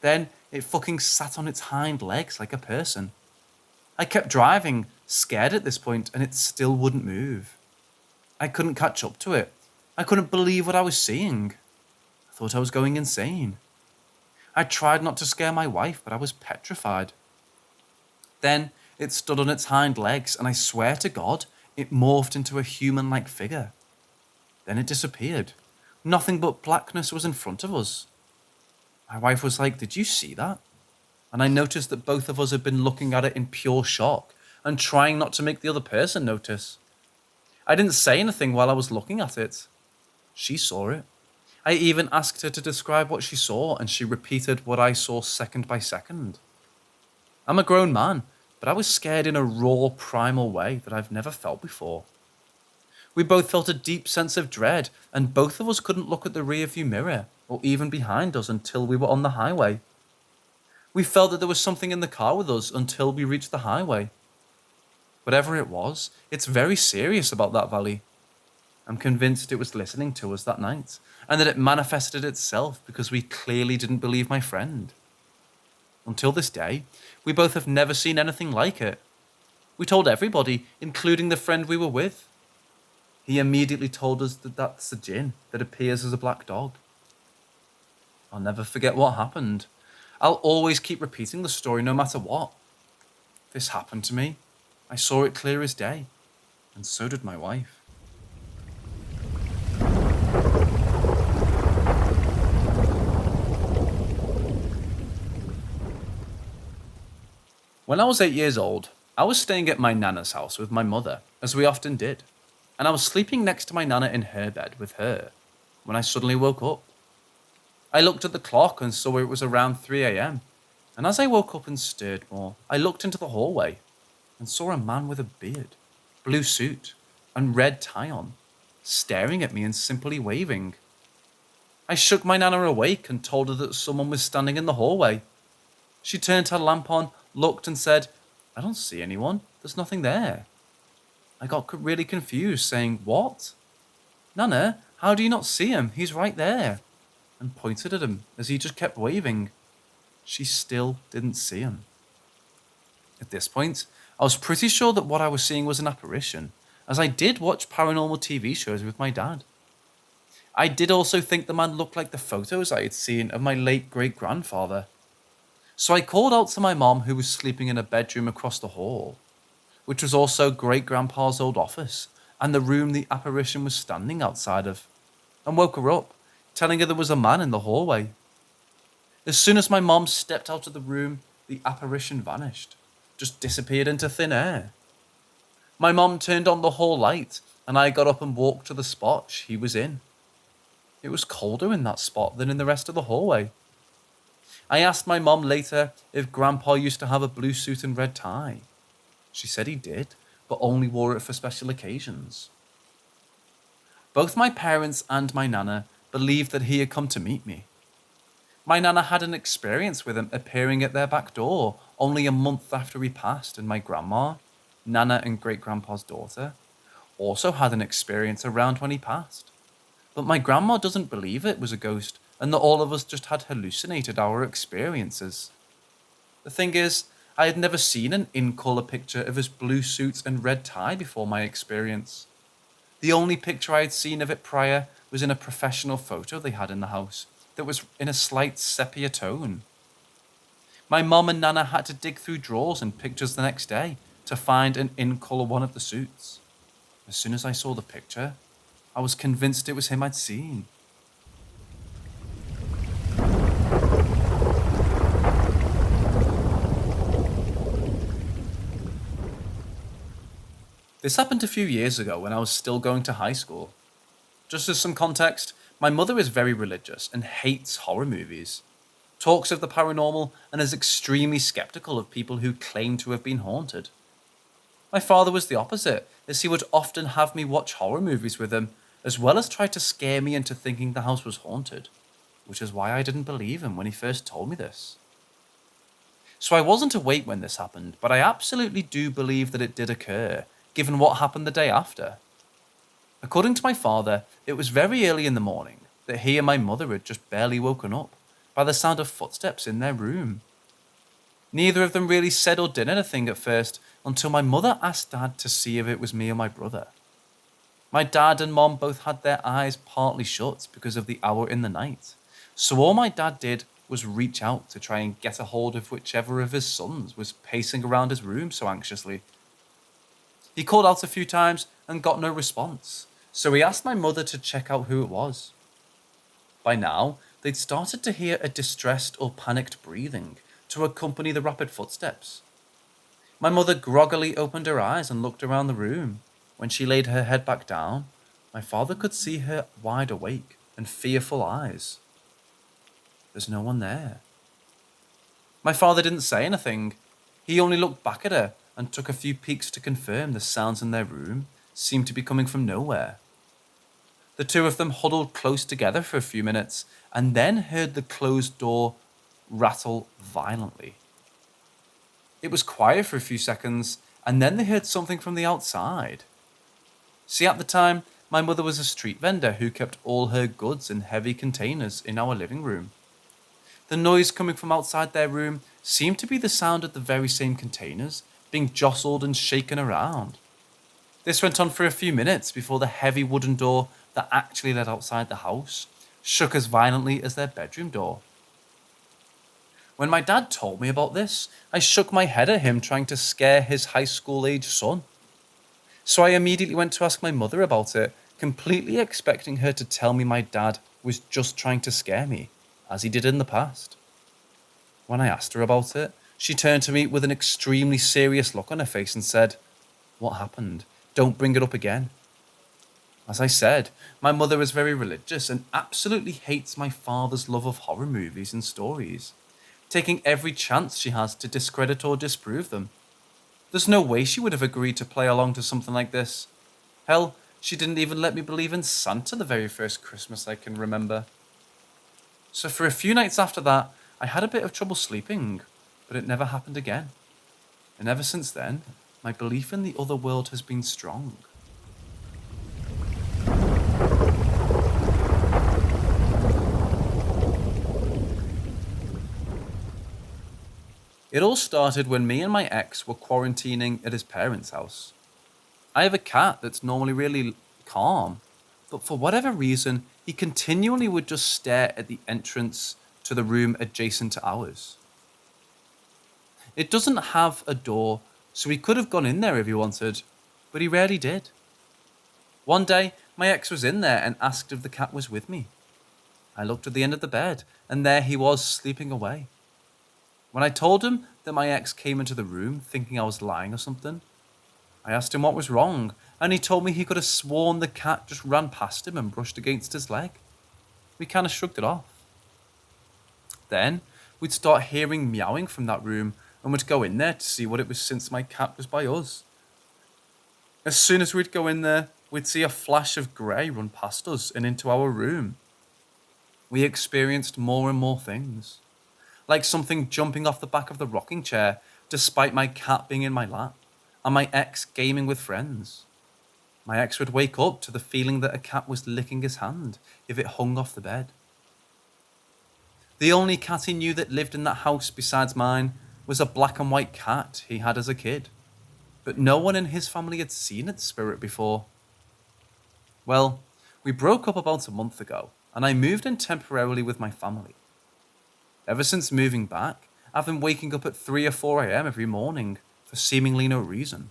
Then it fucking sat on its hind legs like a person. I kept driving, scared at this point, and it still wouldn't move. I couldn't catch up to it. I couldn't believe what I was seeing. I thought I was going insane. I tried not to scare my wife, but I was petrified. Then it stood on its hind legs, and I swear to God, it morphed into a human-like figure. Then it disappeared. Nothing but blackness was in front of us. My wife was like, "Did you see that?" And I noticed that both of us had been looking at it in pure shock and trying not to make the other person notice. I didn't say anything while I was looking at it. She saw it. I even asked her to describe what she saw, and she repeated what I saw second by second. I'm a grown man, but I was scared in a raw, primal way that I've never felt before. We both felt a deep sense of dread, and both of us couldn't look at the rearview mirror or even behind us until we were on the highway. We felt that there was something in the car with us until we reached the highway. Whatever it was, it's very serious about that valley. I'm convinced it was listening to us that night, and that it manifested itself because we clearly didn't believe my friend. Until this day, we both have never seen anything like it. We told everybody, including the friend we were with. He immediately told us that that's the jinn that appears as a black dog. I'll never forget what happened. I'll always keep repeating the story no matter what. This happened to me. I saw it clear as day, and so did my wife. When I was 8 years old, I was staying at my nana's house with my mother, as we often did, and I was sleeping next to my nana in her bed with her, when I suddenly woke up. I looked at the clock and saw it was around 3 a.m, and as I woke up and stirred more, I looked into the hallway and saw a man with a beard, blue suit, and red tie on, staring at me and simply waving. I shook my nana awake and told her that someone was standing in the hallway. She turned her lamp on, looked and said, "I don't see anyone, there's nothing there." I got really confused, saying, "What? Nana, how do you not see him? He's right there," and pointed at him as he just kept waving. She still didn't see him. At this point, I was pretty sure that what I was seeing was an apparition, as I did watch paranormal TV shows with my dad. I did also think the man looked like the photos I had seen of my late great-grandfather. So I called out to my mom, who was sleeping in a bedroom across the hall, which was also great-grandpa's old office and the room the apparition was standing outside of, and woke her up, telling her there was a man in the hallway. As soon as my mom stepped out of the room, the apparition vanished, just disappeared into thin air. My mom turned on the hall light, and I got up and walked to the spot he was in. It was colder in that spot than in the rest of the hallway. I asked my mom later if Grandpa used to have a blue suit and red tie. She said he did, but only wore it for special occasions. Both my parents and my nana believed that he had come to meet me. My nana had an experience with him appearing at their back door only a month after he passed, and my grandma, nana and great grandpa's daughter, also had an experience around when he passed. But my grandma doesn't believe it was a ghost and that all of us just had hallucinated our experiences. The thing is, I had never seen an in-colour picture of his blue suit and red tie before my experience. The only picture I had seen of it prior was in a professional photo they had in the house that was in a slight sepia tone. My mum and nana had to dig through drawers and pictures the next day to find an in-colour one of the suits. As soon as I saw the picture, I was convinced it was him I'd seen. This happened a few years ago when I was still going to high school. Just as some context, my mother is very religious and hates horror movies, talks of the paranormal, and is extremely skeptical of people who claim to have been haunted. My father was the opposite, as he would often have me watch horror movies with him, as well as try to scare me into thinking the house was haunted, which is why I didn't believe him when he first told me this. So I wasn't awake when this happened, but I absolutely do believe that it did occur, given what happened the day after. According to my father, it was very early in the morning that he and my mother had just barely woken up by the sound of footsteps in their room. Neither of them really said or did anything at first until my mother asked Dad to see if it was me or my brother. My dad and mom both had their eyes partly shut because of the hour in the night, so all my dad did was reach out to try and get a hold of whichever of his sons was pacing around his room so anxiously. He called out a few times and got no response, so he asked my mother to check out who it was. By now, they'd started to hear a distressed or panicked breathing to accompany the rapid footsteps. My mother groggily opened her eyes and looked around the room. When she laid her head back down, my father could see her wide awake and fearful eyes. There's no one there. My father didn't say anything. He only looked back at her and took a few peeks to confirm the sounds in their room seemed to be coming from nowhere. The two of them huddled close together for a few minutes and then heard the closed door rattle violently. It was quiet for a few seconds, and then they heard something from the outside. See, at the time, my mother was a street vendor who kept all her goods in heavy containers in our living room. The noise coming from outside their room seemed to be the sound of the very same containers being jostled and shaken around. This went on for a few minutes before the heavy wooden door that actually led outside the house shook as violently as their bedroom door. When my dad told me about this, I shook my head at him trying to scare his high school-age son. So I immediately went to ask my mother about it, completely expecting her to tell me my dad was just trying to scare me, as he did in the past. When I asked her about it, she turned to me with an extremely serious look on her face and said, "What happened? Don't bring it up again." As I said, my mother is very religious and absolutely hates my father's love of horror movies and stories, taking every chance she has to discredit or disprove them. There's no way she would have agreed to play along to something like this. Hell, she didn't even let me believe in Santa the very first Christmas I can remember. So for a few nights after that, I had a bit of trouble sleeping, but it never happened again. And ever since then, my belief in the other world has been strong. It all started when me and my ex were quarantining at his parents' house. I have a cat that's normally really calm, but for whatever reason, he continually would just stare at the entrance to the room adjacent to ours. It doesn't have a door, so he could have gone in there if he wanted, but he rarely did. One day, my ex was in there and asked if the cat was with me. I looked at the end of the bed, and there he was sleeping away. When I told him that my ex came into the room thinking I was lying or something, I asked him what was wrong, and he told me he could have sworn the cat just ran past him and brushed against his leg. We kind of shrugged it off. Then, we'd start hearing meowing from that room and would go in there to see what it was since my cat was by us. As soon as we'd go in there, we'd see a flash of grey run past us and into our room. We experienced more and more things, like something jumping off the back of the rocking chair despite my cat being in my lap, and my ex gaming with friends. My ex would wake up to the feeling that a cat was licking his hand if it hung off the bed. The only cat he knew that lived in that house besides mine was a black and white cat he had as a kid, but no one in his family had seen its spirit before. Well, we broke up about a month ago, and I moved in temporarily with my family. Ever since moving back, I've been waking up at 3 or 4 a.m. every morning for seemingly no reason.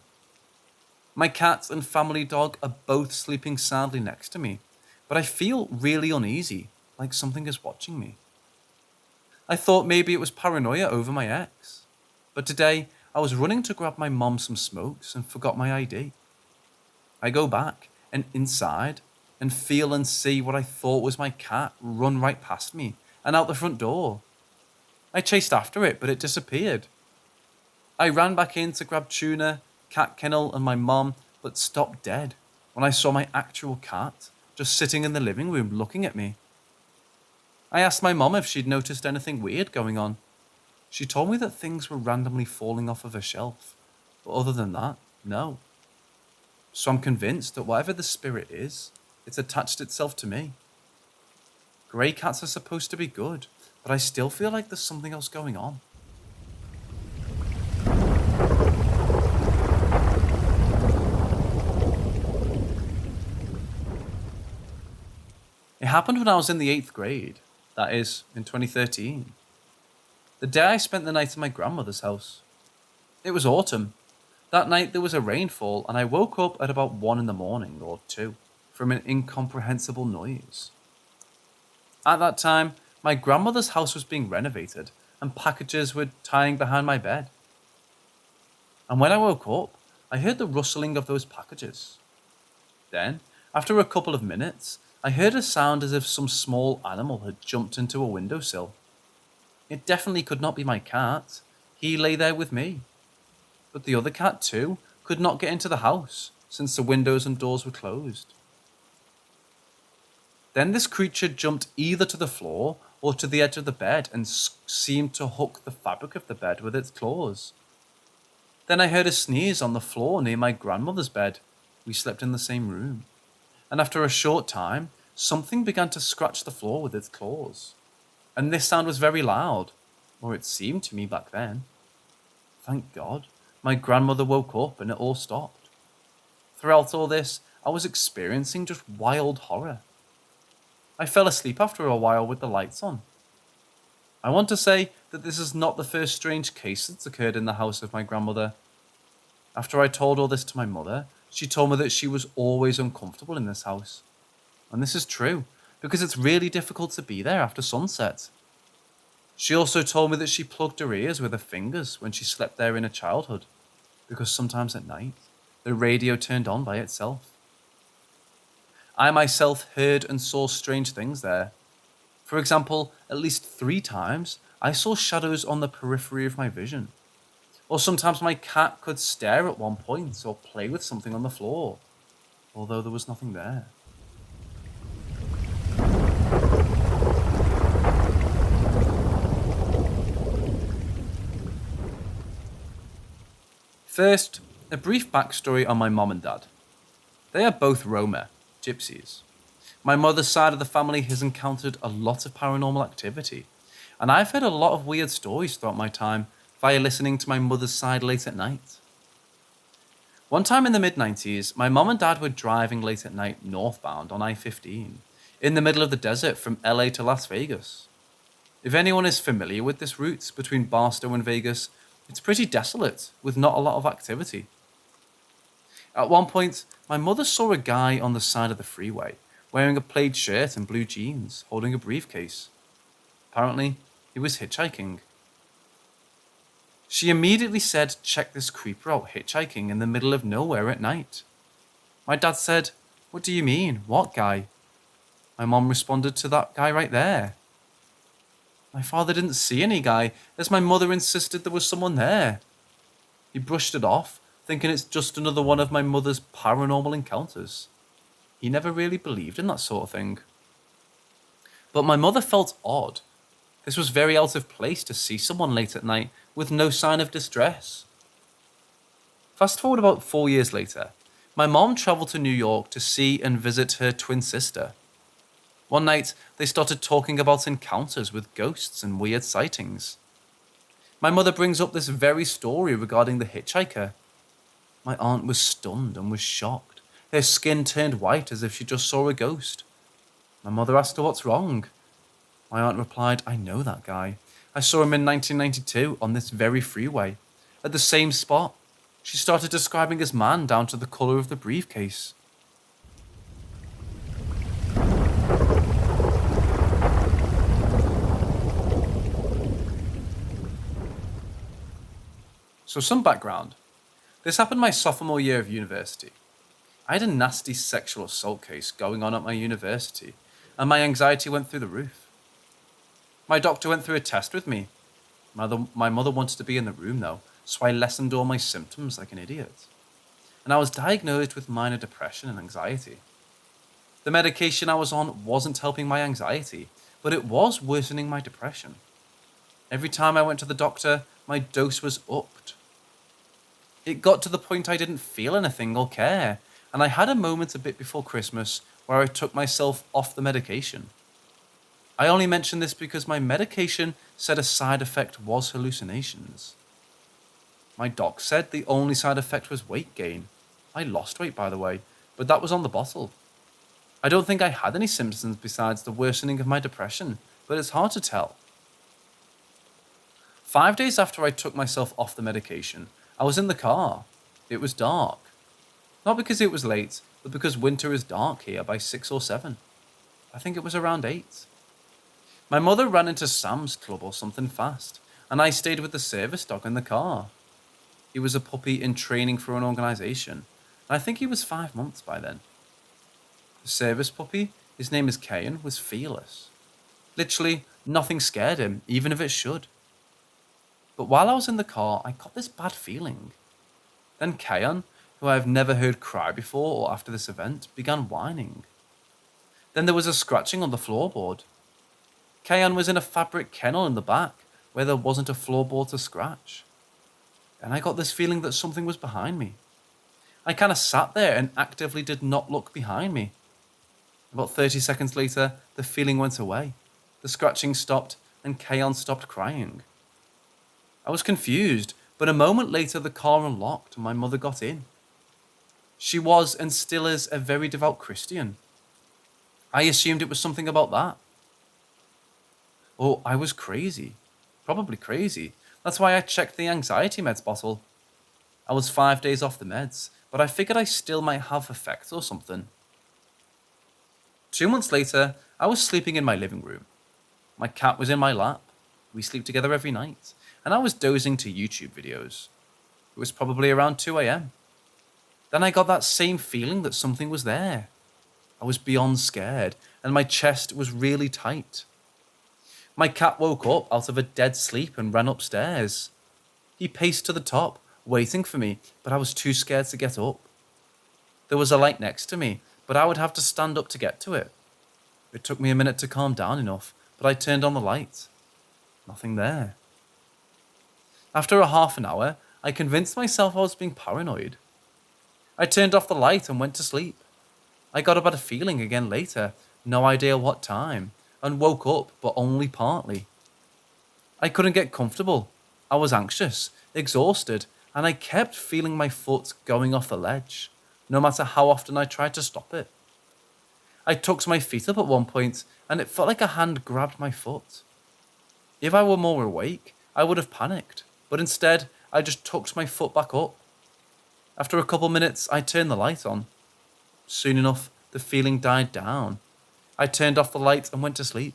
My cat and family dog are both sleeping soundly next to me, but I feel really uneasy, like something is watching me. I thought maybe it was paranoia over my ex, but today I was running to grab my mom some smokes and forgot my ID. I go back and inside and feel and see what I thought was my cat run right past me and out the front door. I chased after it, but it disappeared. I ran back in to grab Tuna, Cat Kennel, and my mom, but stopped dead when I saw my actual cat just sitting in the living room looking at me. I asked my mom if she'd noticed anything weird going on. She told me that things were randomly falling off of a shelf, but other than that, no. So I'm convinced that whatever the spirit is, it's attached itself to me. Grey cats are supposed to be good, but I still feel like there's something else going on. It happened when I was in the 8th grade, that is, in 2013. The day I spent the night at my grandmother's house. It was autumn. That night there was a rainfall and I woke up at about 1 in the morning or 2 from an incomprehensible noise. At that time, my grandmother's house was being renovated and packages were tying behind my bed. And when I woke up, I heard the rustling of those packages. Then, after a couple of minutes, I heard a sound as if some small animal had jumped into a windowsill. It definitely could not be my cat. He lay there with me. But the other cat, too, could not get into the house since the windows and doors were closed. Then this creature jumped either to the floor or to the edge of the bed and seemed to hook the fabric of the bed with its claws. Then I heard a sneeze on the floor near my grandmother's bed. We slept in the same room. And after a short time, something began to scratch the floor with its claws. And this sound was very loud, or it seemed to me back then. Thank God, my grandmother woke up and it all stopped. Throughout all this, I was experiencing just wild horror. I fell asleep after a while with the lights on. I want to say that this is not the first strange case that's occurred in the house of my grandmother. After I told all this to my mother, she told me that she was always uncomfortable in this house. And this is true, because it's really difficult to be there after sunset. She also told me that she plugged her ears with her fingers when she slept there in her childhood, because sometimes at night, the radio turned on by itself. I myself heard and saw strange things there. For example, at least 3 times, I saw shadows on the periphery of my vision. Or sometimes my cat could stare at one point or play with something on the floor, although there was nothing there. First, a brief backstory on my mom and dad. They are both Roma, gypsies. My mother's side of the family has encountered a lot of paranormal activity, and I've heard a lot of weird stories throughout my time via listening to my mother's side late at night. One time in the mid-90s, my mom and dad were driving late at night northbound on I-15, in the middle of the desert from LA to Las Vegas. If anyone is familiar with this route between Barstow and Vegas, it's pretty desolate, with not a lot of activity. At one point, my mother saw a guy on the side of the freeway, wearing a plaid shirt and blue jeans, holding a briefcase. Apparently, he was hitchhiking. She immediately said, "Check this creeper out hitchhiking in the middle of nowhere at night." My dad said, "What do you mean? What guy?" My mom responded to that guy right there. My father didn't see any guy, as my mother insisted there was someone there. He brushed it off, thinking it's just another one of my mother's paranormal encounters. He never really believed in that sort of thing. But my mother felt odd. This was very out of place to see someone late at night with no sign of distress. Fast forward about 4 years later, my mom travelled to New York to see and visit her twin sister. One night, they started talking about encounters with ghosts and weird sightings. My mother brings up this very story regarding the hitchhiker. My aunt was stunned and was shocked. Her skin turned white as if she just saw a ghost. My mother asked her what's wrong. My aunt replied, I know that guy. I saw him in 1992 on this very freeway, at the same spot. She started describing his man down to the colour of the briefcase. So some background. This happened my sophomore year of university. I had a nasty sexual assault case going on at my university, and my anxiety went through the roof. My doctor went through a test with me. My mother wanted to be in the room though, so I lessened all my symptoms like an idiot. And I was diagnosed with minor depression and anxiety. The medication I was on wasn't helping my anxiety, but it was worsening my depression. Every time I went to the doctor, my dose was upped. It got to the point I didn't feel anything or care, and I had a moment a bit before Christmas where I took myself off the medication. I only mention this because my medication said a side effect was hallucinations. My doc said the only side effect was weight gain. I lost weight, by the way, but that was on the bottle. I don't think I had any symptoms besides the worsening of my depression, but it's hard to tell. 5 days after I took myself off the medication, I was in the car. It was dark. Not because it was late, but because winter is dark here by 6 or 7. I think it was around 8. My mother ran into Sam's Club or something fast, and I stayed with the service dog in the car. He was a puppy in training for an organisation, and I think he was 5 months by then. The service puppy, his name is Kayan, was fearless. Literally, nothing scared him, even if it should. But while I was in the car, I got this bad feeling. Then Kayan, who I have never heard cry before or after this event, began whining. Then there was a scratching on the floorboard. Kayan was in a fabric kennel in the back, where there wasn't a floorboard to scratch. And I got this feeling that something was behind me. I kind of sat there and actively did not look behind me. About 30 seconds later, the feeling went away. The scratching stopped, and Kayan stopped crying. I was confused, but a moment later the car unlocked and my mother got in. She was and still is a very devout Christian. I assumed it was something about that. Oh, I was crazy. Probably crazy. That's why I checked the anxiety meds bottle. I was 5 days off the meds, but I figured I still might have effects or something. 2 months later, I was sleeping in my living room. My cat was in my lap. We sleep together every night, and I was dozing to YouTube videos. It was probably around 2 a.m. Then I got that same feeling that something was there. I was beyond scared, and my chest was really tight. My cat woke up out of a dead sleep and ran upstairs. He paced to the top, waiting for me, but I was too scared to get up. There was a light next to me, but I would have to stand up to get to it. It took me a minute to calm down enough, but I turned on the light. Nothing there. After a half an hour, I convinced myself I was being paranoid. I turned off the light and went to sleep. I got a bad feeling again later, no idea what time, and woke up, but only partly. I couldn't get comfortable. I was anxious, exhausted, and I kept feeling my foot going off the ledge, no matter how often I tried to stop it. I tucked my feet up at one point, and it felt like a hand grabbed my foot. If I were more awake, I would have panicked, but instead, I just tucked my foot back up. After a couple minutes, I turned the light on. Soon enough, the feeling died down. I turned off the light and went to sleep.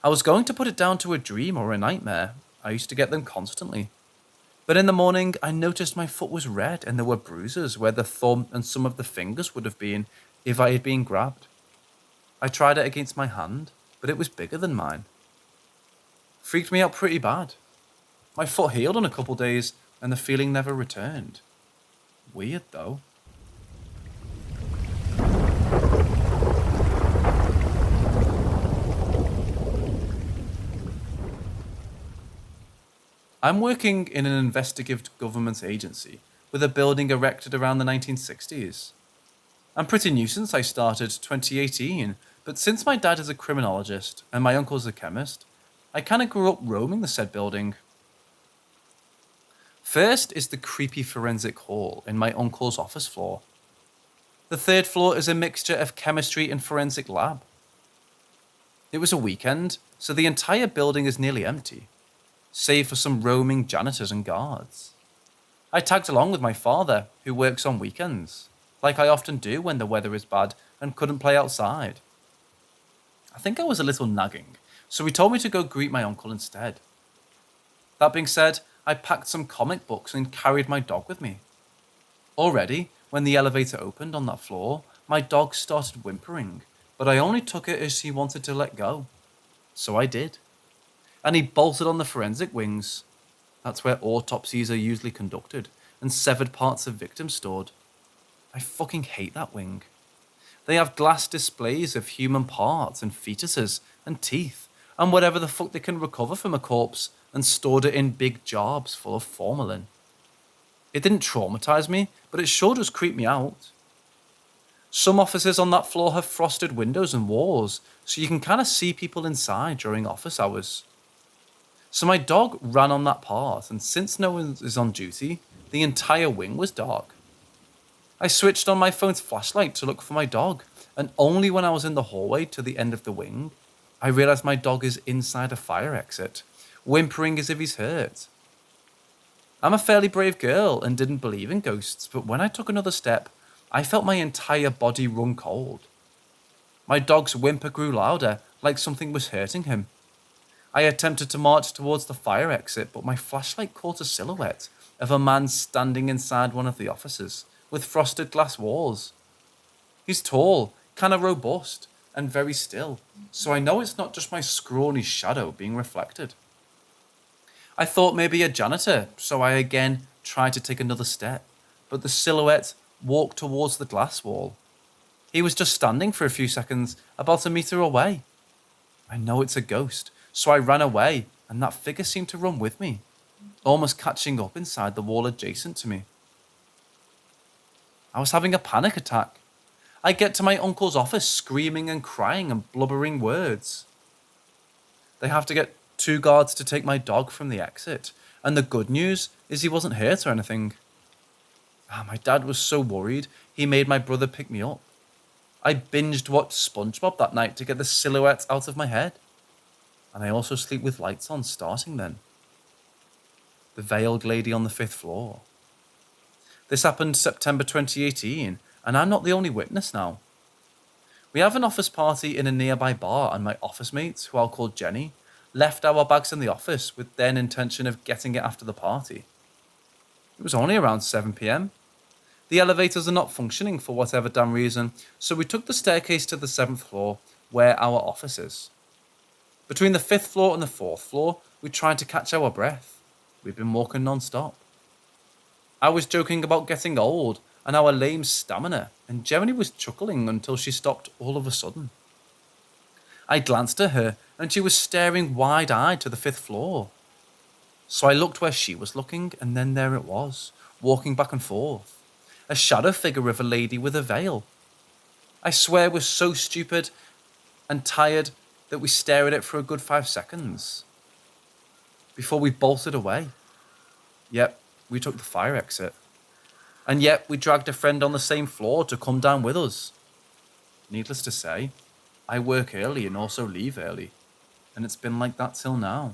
I was going to put it down to a dream or a nightmare. I used to get them constantly. But in the morning, I noticed my foot was red and there were bruises where the thumb and some of the fingers would have been if I had been grabbed. I tried it against my hand, but it was bigger than mine. Freaked me out pretty bad. My foot healed in a couple days and the feeling never returned. Weird though. I'm working in an investigative government agency with a building erected around the 1960s. I'm pretty new since I started 2018, but since my dad is a criminologist and my uncle's a chemist, I kinda grew up roaming the said building. First is the creepy forensic hall in my uncle's office floor. The third floor is a mixture of chemistry and forensic lab. It was a weekend, so the entire building is nearly empty, save for some roaming janitors and guards. I tagged along with my father, who works on weekends, like I often do when the weather is bad and couldn't play outside. I think I was a little nagging, so he told me to go greet my uncle instead. That being said, I packed some comic books and carried my dog with me. Already, when the elevator opened on that floor, my dog started whimpering, but I only took it as he wanted to let go. So I did. And he bolted on the forensic wings. That's where autopsies are usually conducted, and severed parts of victims stored. I fucking hate that wing. They have glass displays of human parts and fetuses and teeth and whatever the fuck they can recover from a corpse and stored it in big jars full of formalin. It didn't traumatize me, but it sure does creep me out. Some offices on that floor have frosted windows and walls, so you can kind of see people inside during office hours. So my dog ran on that part, and since no one is on duty, the entire wing was dark. I switched on my phone's flashlight to look for my dog, and only when I was in the hallway to the end of the wing, I realized my dog is inside a fire exit, whimpering as if he's hurt. I'm a fairly brave girl and didn't believe in ghosts, but when I took another step, I felt my entire body run cold. My dog's whimper grew louder, like something was hurting him. I attempted to march towards the fire exit, but my flashlight caught a silhouette of a man standing inside one of the offices, with frosted glass walls. He's tall, kinda robust, and very still, so I know it's not just my scrawny shadow being reflected. I thought maybe a janitor, so I again tried to take another step, but the silhouette walked towards the glass wall. He was just standing for a few seconds, about a meter away. I know it's a ghost, so I ran away, and that figure seemed to run with me, almost catching up inside the wall adjacent to me. I was having a panic attack. I get to my uncle's office screaming and crying and blubbering words. They have to get 2 guards to take my dog from the exit, and the good news is he wasn't hurt or anything. My dad was so worried, he made my brother pick me up. I binged watched SpongeBob that night to get the silhouette out of my head. And I also sleep with lights on starting then. The veiled lady on the 5th floor. This happened September 2018, and I'm not the only witness now. We have an office party in a nearby bar, and my office mate, who I'll call Jenny, left our bags in the office with then intention of getting it after the party. It was only around 7 p.m. The elevators are not functioning for whatever damn reason, so we took the staircase to the 7th floor, where our office is. Between the 5th floor and the 4th floor, we tried to catch our breath. We've been walking non-stop. I was joking about getting old and our lame stamina, and Gemini was chuckling until she stopped all of a sudden. I glanced at her, and she was staring wide-eyed to the 5th floor. So I looked where she was looking, and then there it was, walking back and forth. A shadow figure of a lady with a veil. I swear we're so stupid and tired that we stare at it for a good 5 seconds. Before we bolted away. Yep, we took the fire exit. And yet we dragged a friend on the same floor to come down with us. Needless to say, I work early and also leave early. And it's been like that till now.